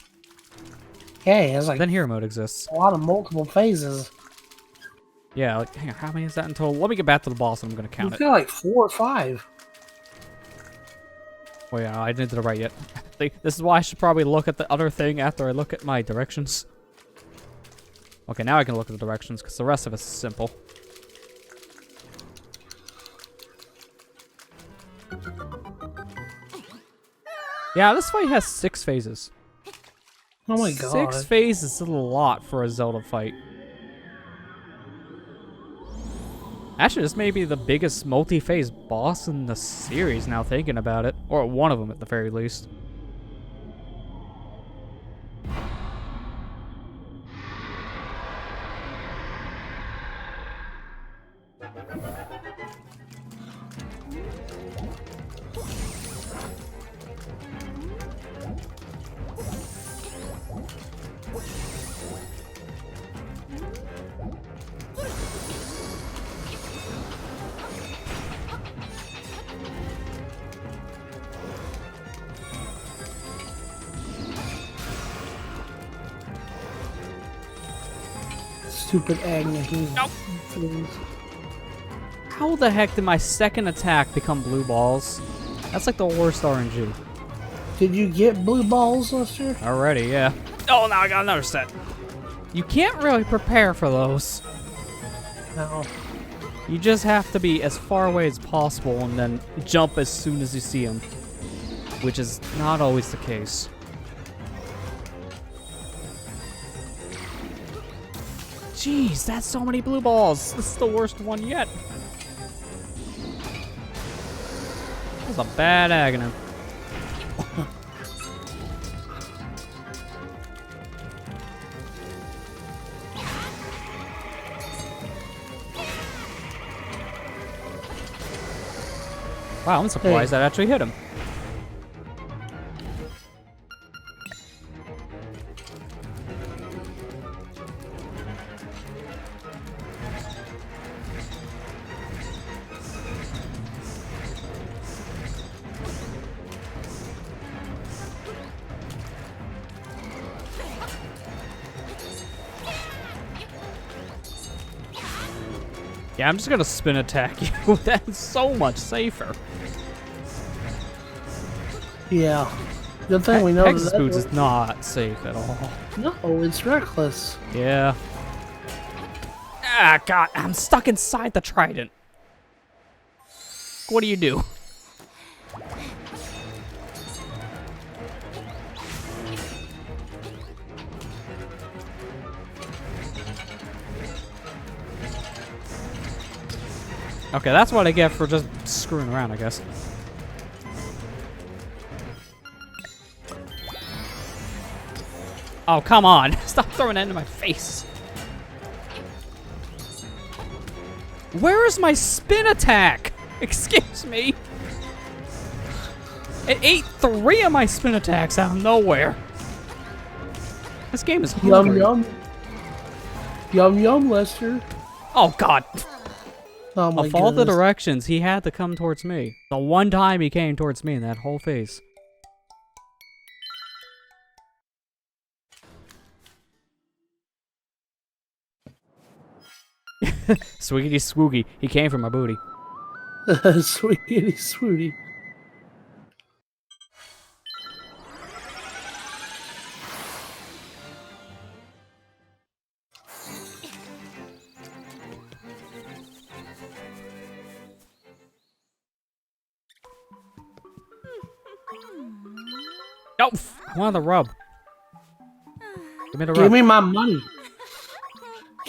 Yeah, it's like then hero mode exists. a lot of multiple phases. Yeah, like, hang on, how many is that in total? Let me get back to the boss and I'm going to count I feel like 4 or 5. Oh yeah, I didn't do it right yet. This is why I should probably look at the other thing after I look at my directions. Okay, now I can look at the directions, because the rest of it's simple. Yeah, this fight has 6 phases. Oh my god. 6 phases is a lot for a Zelda fight. Actually, this may be the biggest multi-phase boss in the series now thinking about it. Or one of them at the very least. stupid Agnes. Nope. Things. How the heck did my second attack become blue balls? That's like the worst RNG. Did you get blue balls, Lester? Already, yeah. Oh, now I got another set. You can't really prepare for those. No. You just have to be as far away as possible and then jump as soon as you see them, which is not always the case. Jeez, that's so many blue balls. This is the worst one yet. That was a bad agony. Wow, I'm surprised that actually hit him. Yeah, I'm just gonna spin attack you. That's so much safer. Yeah. Good thing we know Pegasus that. Boots is not safe at all. No, it's reckless. Yeah. Ah, God, I'm stuck inside the trident. What do you do? Okay, that's what I get for just screwing around, I guess. Oh, come on. Stop throwing that into my face. Where is my spin attack? Excuse me. It ate 3 of my spin attacks out of nowhere. This game is hungry. Yum, yum. Yum, yum, Lester. Oh, God. Oh, my Of all the goodness. directions, he had to come towards me. The one time he came towards me in that whole phase. Swiggity swoogie. He came from my booty. Sweetie, sweetie. Nope. I wanted the rub. Give me the Give rub. me my money.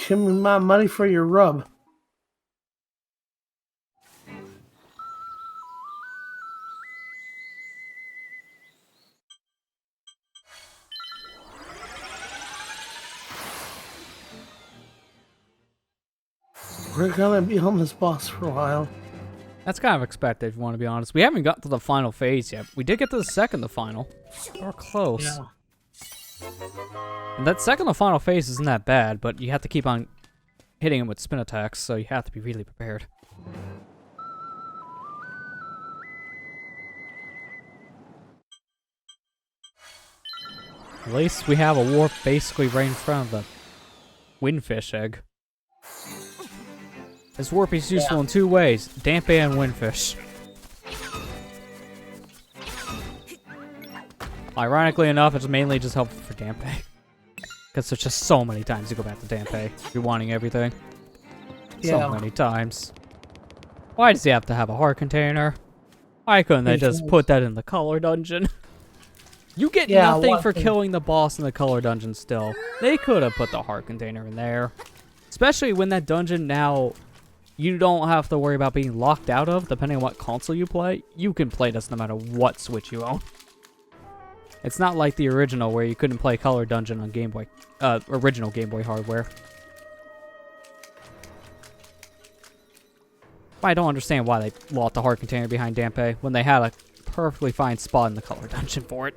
Give me my money for your rub. We're gonna be on this boss for a while. That's kind of expected, if you want to be honest. We haven't got to the final phase yet. We did get to the second to final. We're close. Yeah. And that second to final phase isn't that bad, but you have to keep on hitting him with spin attacks, so you have to be really prepared. At least we have a warp basically right in front of the windfish egg. This warp is useful in 2 ways, Dampe and windfish. Ironically enough, it's mainly just helpful for Dampe. Because there's just so many times you go back to Dampe if you're wanting everything. So Yeah. many times. Why does he have to have a heart container? Why couldn't they just Because- put that in the color dungeon? You get Yeah, nothing what for thing? killing the boss in the color dungeon still. They could have put the heart container in there. Especially when that dungeon now, you don't have to worry about being locked out of, depending on what console you play. You can play this no matter what Switch you own. It's not like the original where you couldn't play Color Dungeon on Game Boy, original Game Boy hardware. I don't understand why they locked the heart container behind Dampe when they had a perfectly fine spot in the Color Dungeon for it.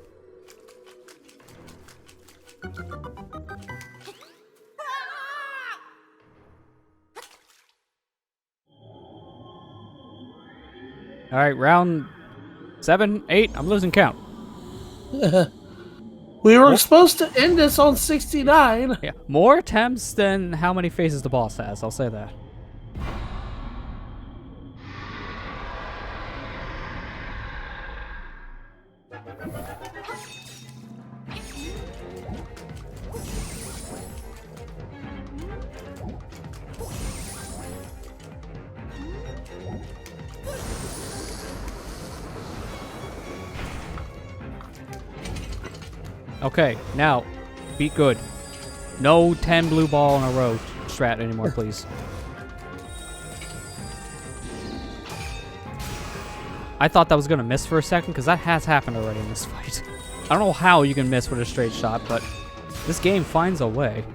Alright, round 7, 8, I'm losing count. We were supposed to end this on 69. Yeah, more attempts than how many phases the boss has, I'll say that. Okay, now, be good. No 10 blue ball in a row strat anymore, please. I thought that was going to miss for a second, because that has happened already in this fight. I don't know how you can miss with a straight shot, but this game finds a way.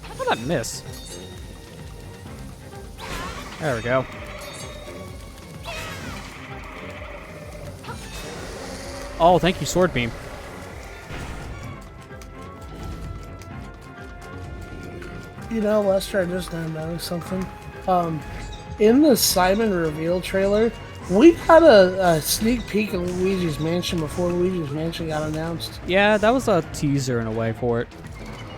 How did that miss? There we go. Oh, thank you, Sword Beam. You know, Lester, I just now noticed something. In the Simon reveal trailer, we got a sneak peek of Luigi's Mansion before Luigi's Mansion got announced. Yeah, that was a teaser in a way for it.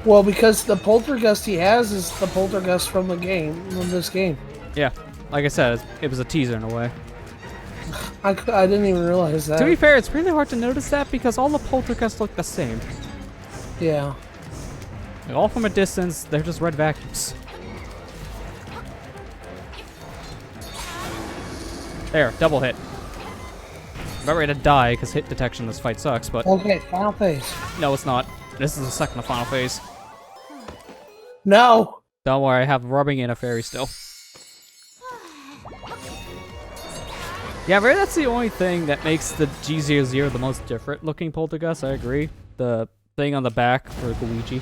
Well, because the poltergust he has is the poltergust from the game, from this game. Yeah, like I said, it was a teaser in a way. I didn't even realize that. To be fair, it's really hard to notice that because all the poltergeists look the same. Yeah. Like, all from a distance, they're just red vacuums. There, double hit. About ready to die because hit detection in this fight sucks, but Okay, final phase. no, it's not. This is the second to final phase. No! Don't worry, I have rubbing in a fairy still. Yeah, really, that's the only thing that makes the G00 the most different looking poltergeist, I agree. The thing on the back for Luigi.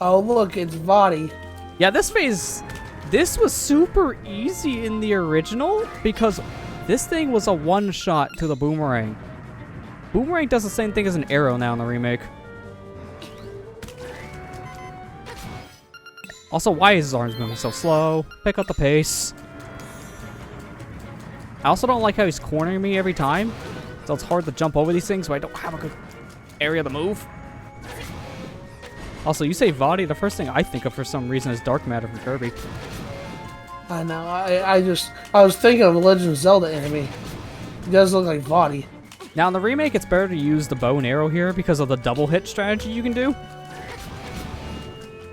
Oh, look, it's Vadi. Yeah, this phase, this was super easy in the original because this thing was a one-shot to the boomerang. Boomerang does the same thing as an arrow now in the remake. Also, why is his arms moving so slow? Pick up the pace. I also don't like how he's cornering me every time, so it's hard to jump over these things, so I don't have a good area to move. Also, you say Vadi, the first thing I think of for some reason is Dark Matter from Kirby. I know, I was thinking of a Legend of Zelda enemy. He does look like Vadi. Now, in the remake, it's better to use the bow and arrow here because of the double hit strategy you can do.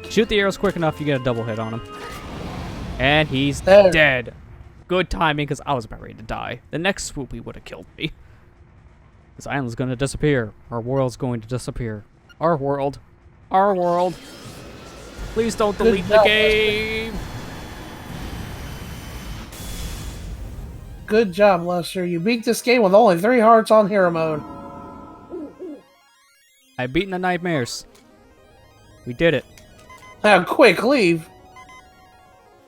Shoot the arrows quick enough, you get a double hit on him. And he's dead. Good timing, because I was about ready to die. The next swoop, he would have killed me. This island's going to disappear. Our world's going to disappear. Our world. Our world. Please don't delete the game. Good job, Lester. You beat this game with only 3 hearts on hero mode. I've beaten the nightmares. We did it. Now, quick, leave.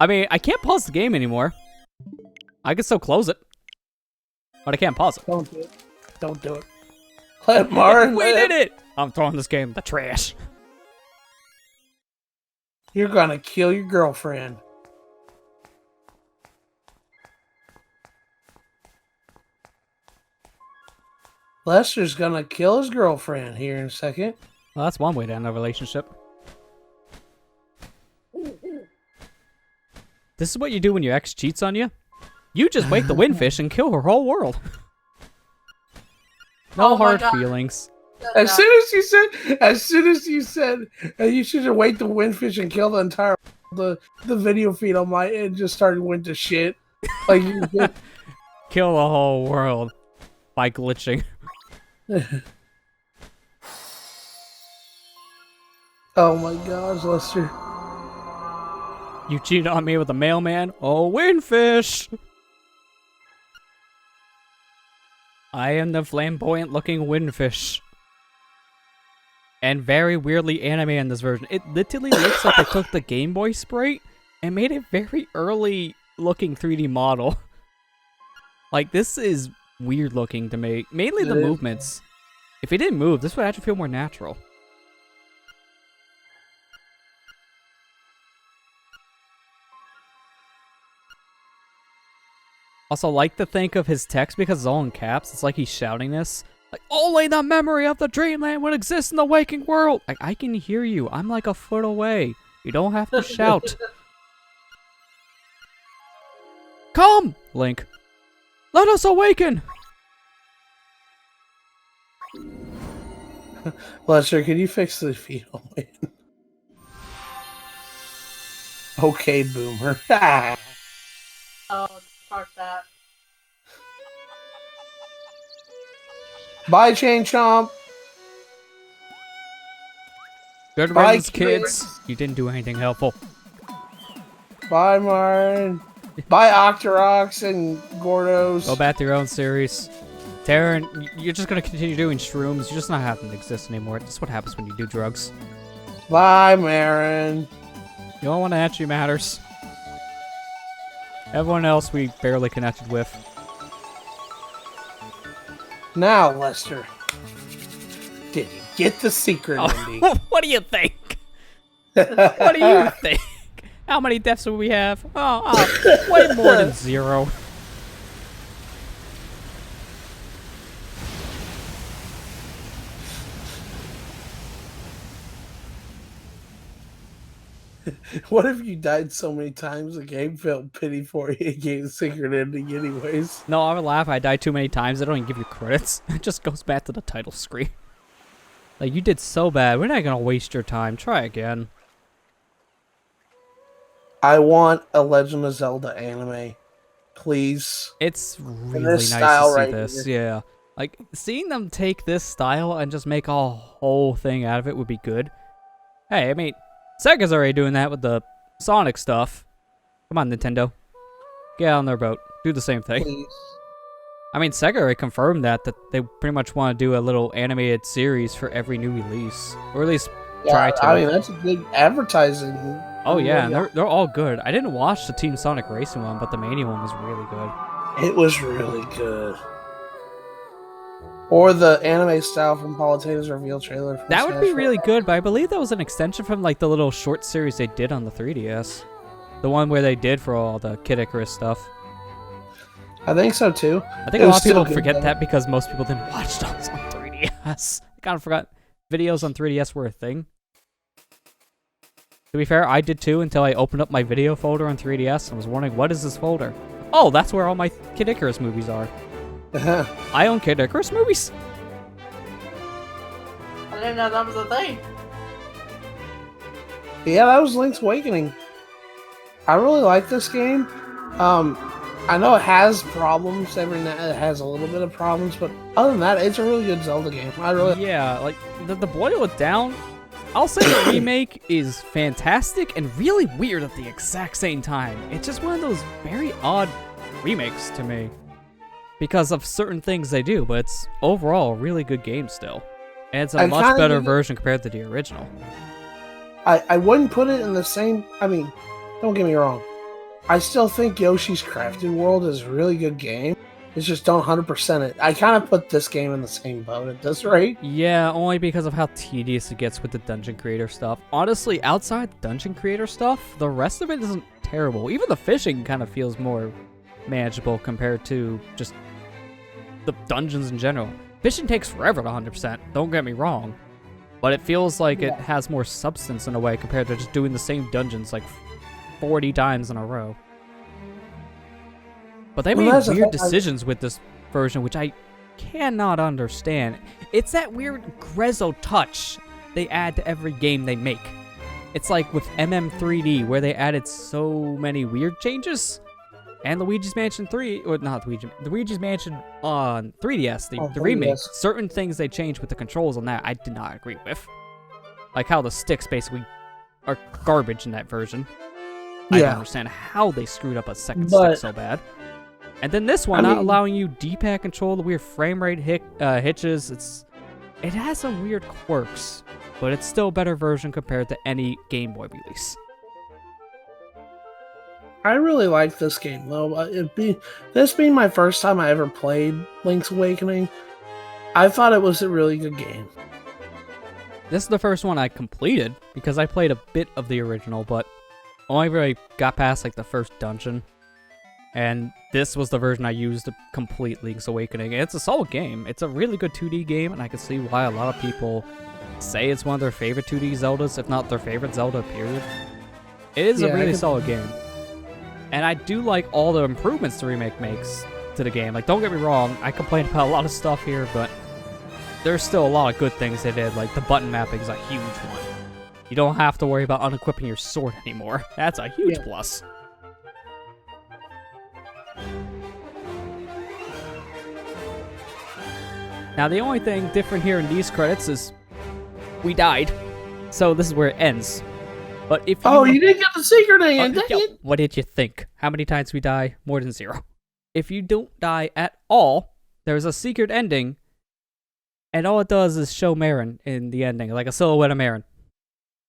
I mean, I can't pause the game anymore. I can still close it. But I can't pause it. Don't do it. Don't do it. Let Martin We live. did it! I'm throwing this game in the trash. You're gonna kill your girlfriend. Lester's gonna kill his girlfriend here in a second. Well, that's one way to end a relationship. This is what you do when your ex cheats on you. You just wake the windfish and kill her whole world. No Oh my hard God. feelings. As soon as you said, you should have wait the windfish and kill the entire the video feed on my it just started went to shit. Like you did. Kill the whole world by glitching. Oh my gosh, Lester. You cheated on me with a mailman? Oh, windfish! I am the flamboyant looking windfish. And very weirdly anime in this version. It literally looks like they took the Game Boy sprite and made a very early looking 3D model. Like, this is weird looking to me. Mainly the movements. If he didn't move, this would actually feel more natural. Also, like to think of his text because it's all in caps. It's like he's shouting this. Like, only the memory of the dreamland would exist in the waking world. Like, I can hear you. I'm like a foot away. You don't have to shout. Come, Link. Let us awaken. Lester, can you fix the fetal? Okay, Boomer. Oh, fuck that. Bye, Chain Chomp. Good Bye, riddance, kids. You didn't do anything helpful. Bye, Martin. Bye, Octorox and Gordos. Go back to your own series. Taryn, you're just gonna continue doing shrooms. You're just not having to exist anymore. That's what happens when you do drugs. Bye, Marin. The only one that actually matters. Everyone else we barely connected with. Now, Lester. Did you get the secret ending? What do you think? What do you think? How many deaths do we have? Way more than 0. What if you died so many times the game felt pity for you and gave the secret ending anyways? No, I would laugh. I died too many times. They don't even give you credits. It just goes back to the title screen. Like, you did so bad. We're not gonna waste your time. Try again. I want a Legend of Zelda anime. Please. It's really this nice style to see right this. here. Yeah. Like, seeing them take this style and just make a whole thing out of it would be good. Hey, I mean, Sega's already doing that with the Sonic stuff. Come on, Nintendo. Get on their boat. Do the same thing. Please. I mean, Sega already confirmed that they pretty much want to do a little animated series for every new release. Or at least try to. I mean, that's a good advertising. Oh yeah, and they're all good. I didn't watch the Team Sonic Racing one, but the Mania one was really good. It was really good. Or the anime style from Palutena's reveal trailer. From That would be Smash really Bros. good, but I believe that was an extension from like the little short series they did on the 3DS. The one where they did for all the Kid Icarus stuff. I think so too. I think It a was lot of people still good, forget though. that because most people didn't watch those on 3DS. I kind of forgot videos on 3DS were a thing. To be fair, I did too until I opened up my video folder on 3DS and was wondering, what is this folder? Oh, that's where all my Kid Icarus movies are. I own Kid Icarus movies. I didn't know that was a thing. Yeah, that was Link's Awakening. I really like this game. I know it has problems. It has a little bit of problems, but other than that, it's a really good Zelda game. Yeah, like the boil it down, I'll say the remake is fantastic and really weird at the exact same time. It's just one of those very odd remakes to me because of certain things they do, but it's overall a really good game still. And it's a much better version compared to the original. I wouldn't put it in the same. I mean, don't get me wrong. I still think Yoshi's Crafted World is a really good game. It's just don't 100% it. I kind of put this game in the same boat at this rate. Yeah, only because of how tedious it gets with the Dungeon Creator stuff. Honestly, outside the Dungeon Creator stuff, the rest of it isn't terrible. Even the fishing kind of feels more manageable compared to just the dungeons in general. Fishing takes forever to 100%, don't get me wrong. But it feels like it has more substance in a way compared to just doing the same dungeons like 40 times in a row. But they made weird decisions with this version, which I cannot understand. It's that weird Grezzo touch they add to every game they make. It's like with MM3D, where they added so many weird changes. And Luigi's Mansion 3, or not Luigi's Mansion on 3DS, the remake. Certain things they changed with the controls on that I did not agree with. Like how the sticks basically are garbage in that version. I don't understand how they screwed up a second stick so bad. And then this one, not allowing you D-pad control, the weird frame rate hitches. It has some weird quirks, but it's still a better version compared to any Game Boy release. I really like this game though. This being my first time I ever played Link's Awakening, I thought it was a really good game. This is the first one I completed because I played a bit of the original, but only really got past like the first dungeon. And this was the version I used to complete Link's Awakening. It's a solid game. It's a really good 2D game, and I can see why a lot of people say it's one of their favorite 2D Zeldas, if not their favorite Zelda, period. It is a really solid game. And I do like all the improvements the remake makes to the game. Like, don't get me wrong, I complained about a lot of stuff here, but there's still a lot of good things they did. Like, the button mapping is a huge one. You don't have to worry about unequipping your sword anymore. That's a huge plus. Now, the only thing different here in these credits is we died. So this is where it ends. But if you didn't get the secret ending. What did you think? How many times we die? More than 0. If you don't die at all, there's a secret ending, and all it does is show Marin in the ending, like a silhouette of Marin.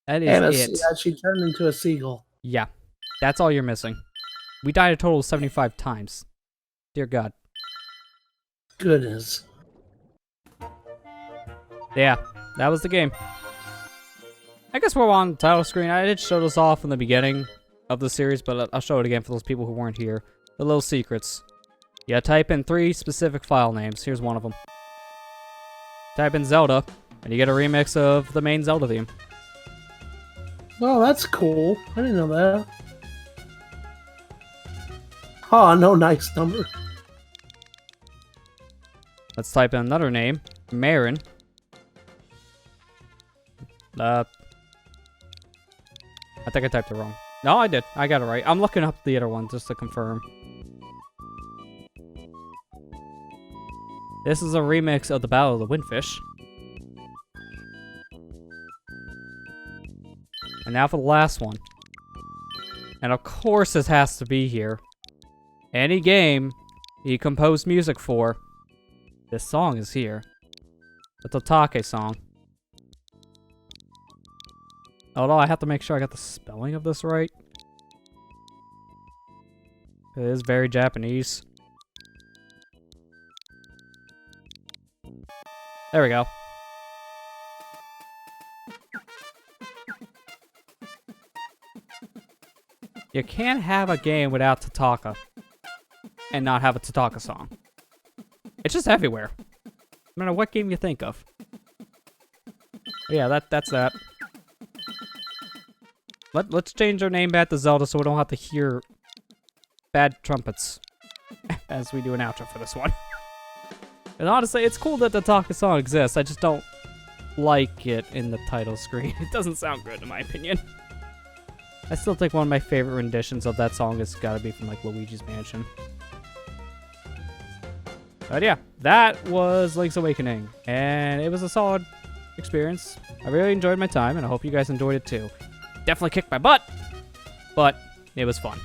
That is it. Yeah, she turned into a seagull. Yeah, that's all you're missing. We died a total of 75 times. Dear God. Goodness. Yeah, that was the game. I guess we're on the title screen. I did show this off in the beginning of the series, but I'll show it again for those people who weren't here. The little secrets. Yeah, type in 3 specific file names. Here's one of them. Type in Zelda, and you get a remix of the main Zelda theme. Oh, that's cool. I didn't know that. Oh, no nice number. Let's type in another name. Marin. I think I typed it wrong. No, I did. I got it right. I'm looking up the other one just to confirm. This is a remix of the Battle of the Windfish. And now for the last one. And of course this has to be here. Any game you compose music for, this song is here. The Totake song. Although I have to make sure I got the spelling of this right. It is very Japanese. There we go. You can't have a game without Tataka and not have a Tataka song. It's just everywhere. No matter what game you think of. But yeah, that's that. Let's change our name back to Zelda so we don't have to hear bad trumpets as we do an outro for this one. And honestly, it's cool that the Tataka song exists. I just don't like it in the title screen. It doesn't sound good in my opinion. I still think one of my favorite renditions of that song has got to be from like Luigi's Mansion. But yeah, that was Link's Awakening, and it was a solid experience. I really enjoyed my time, and I hope you guys enjoyed it too. Definitely kicked my butt, but it was fun.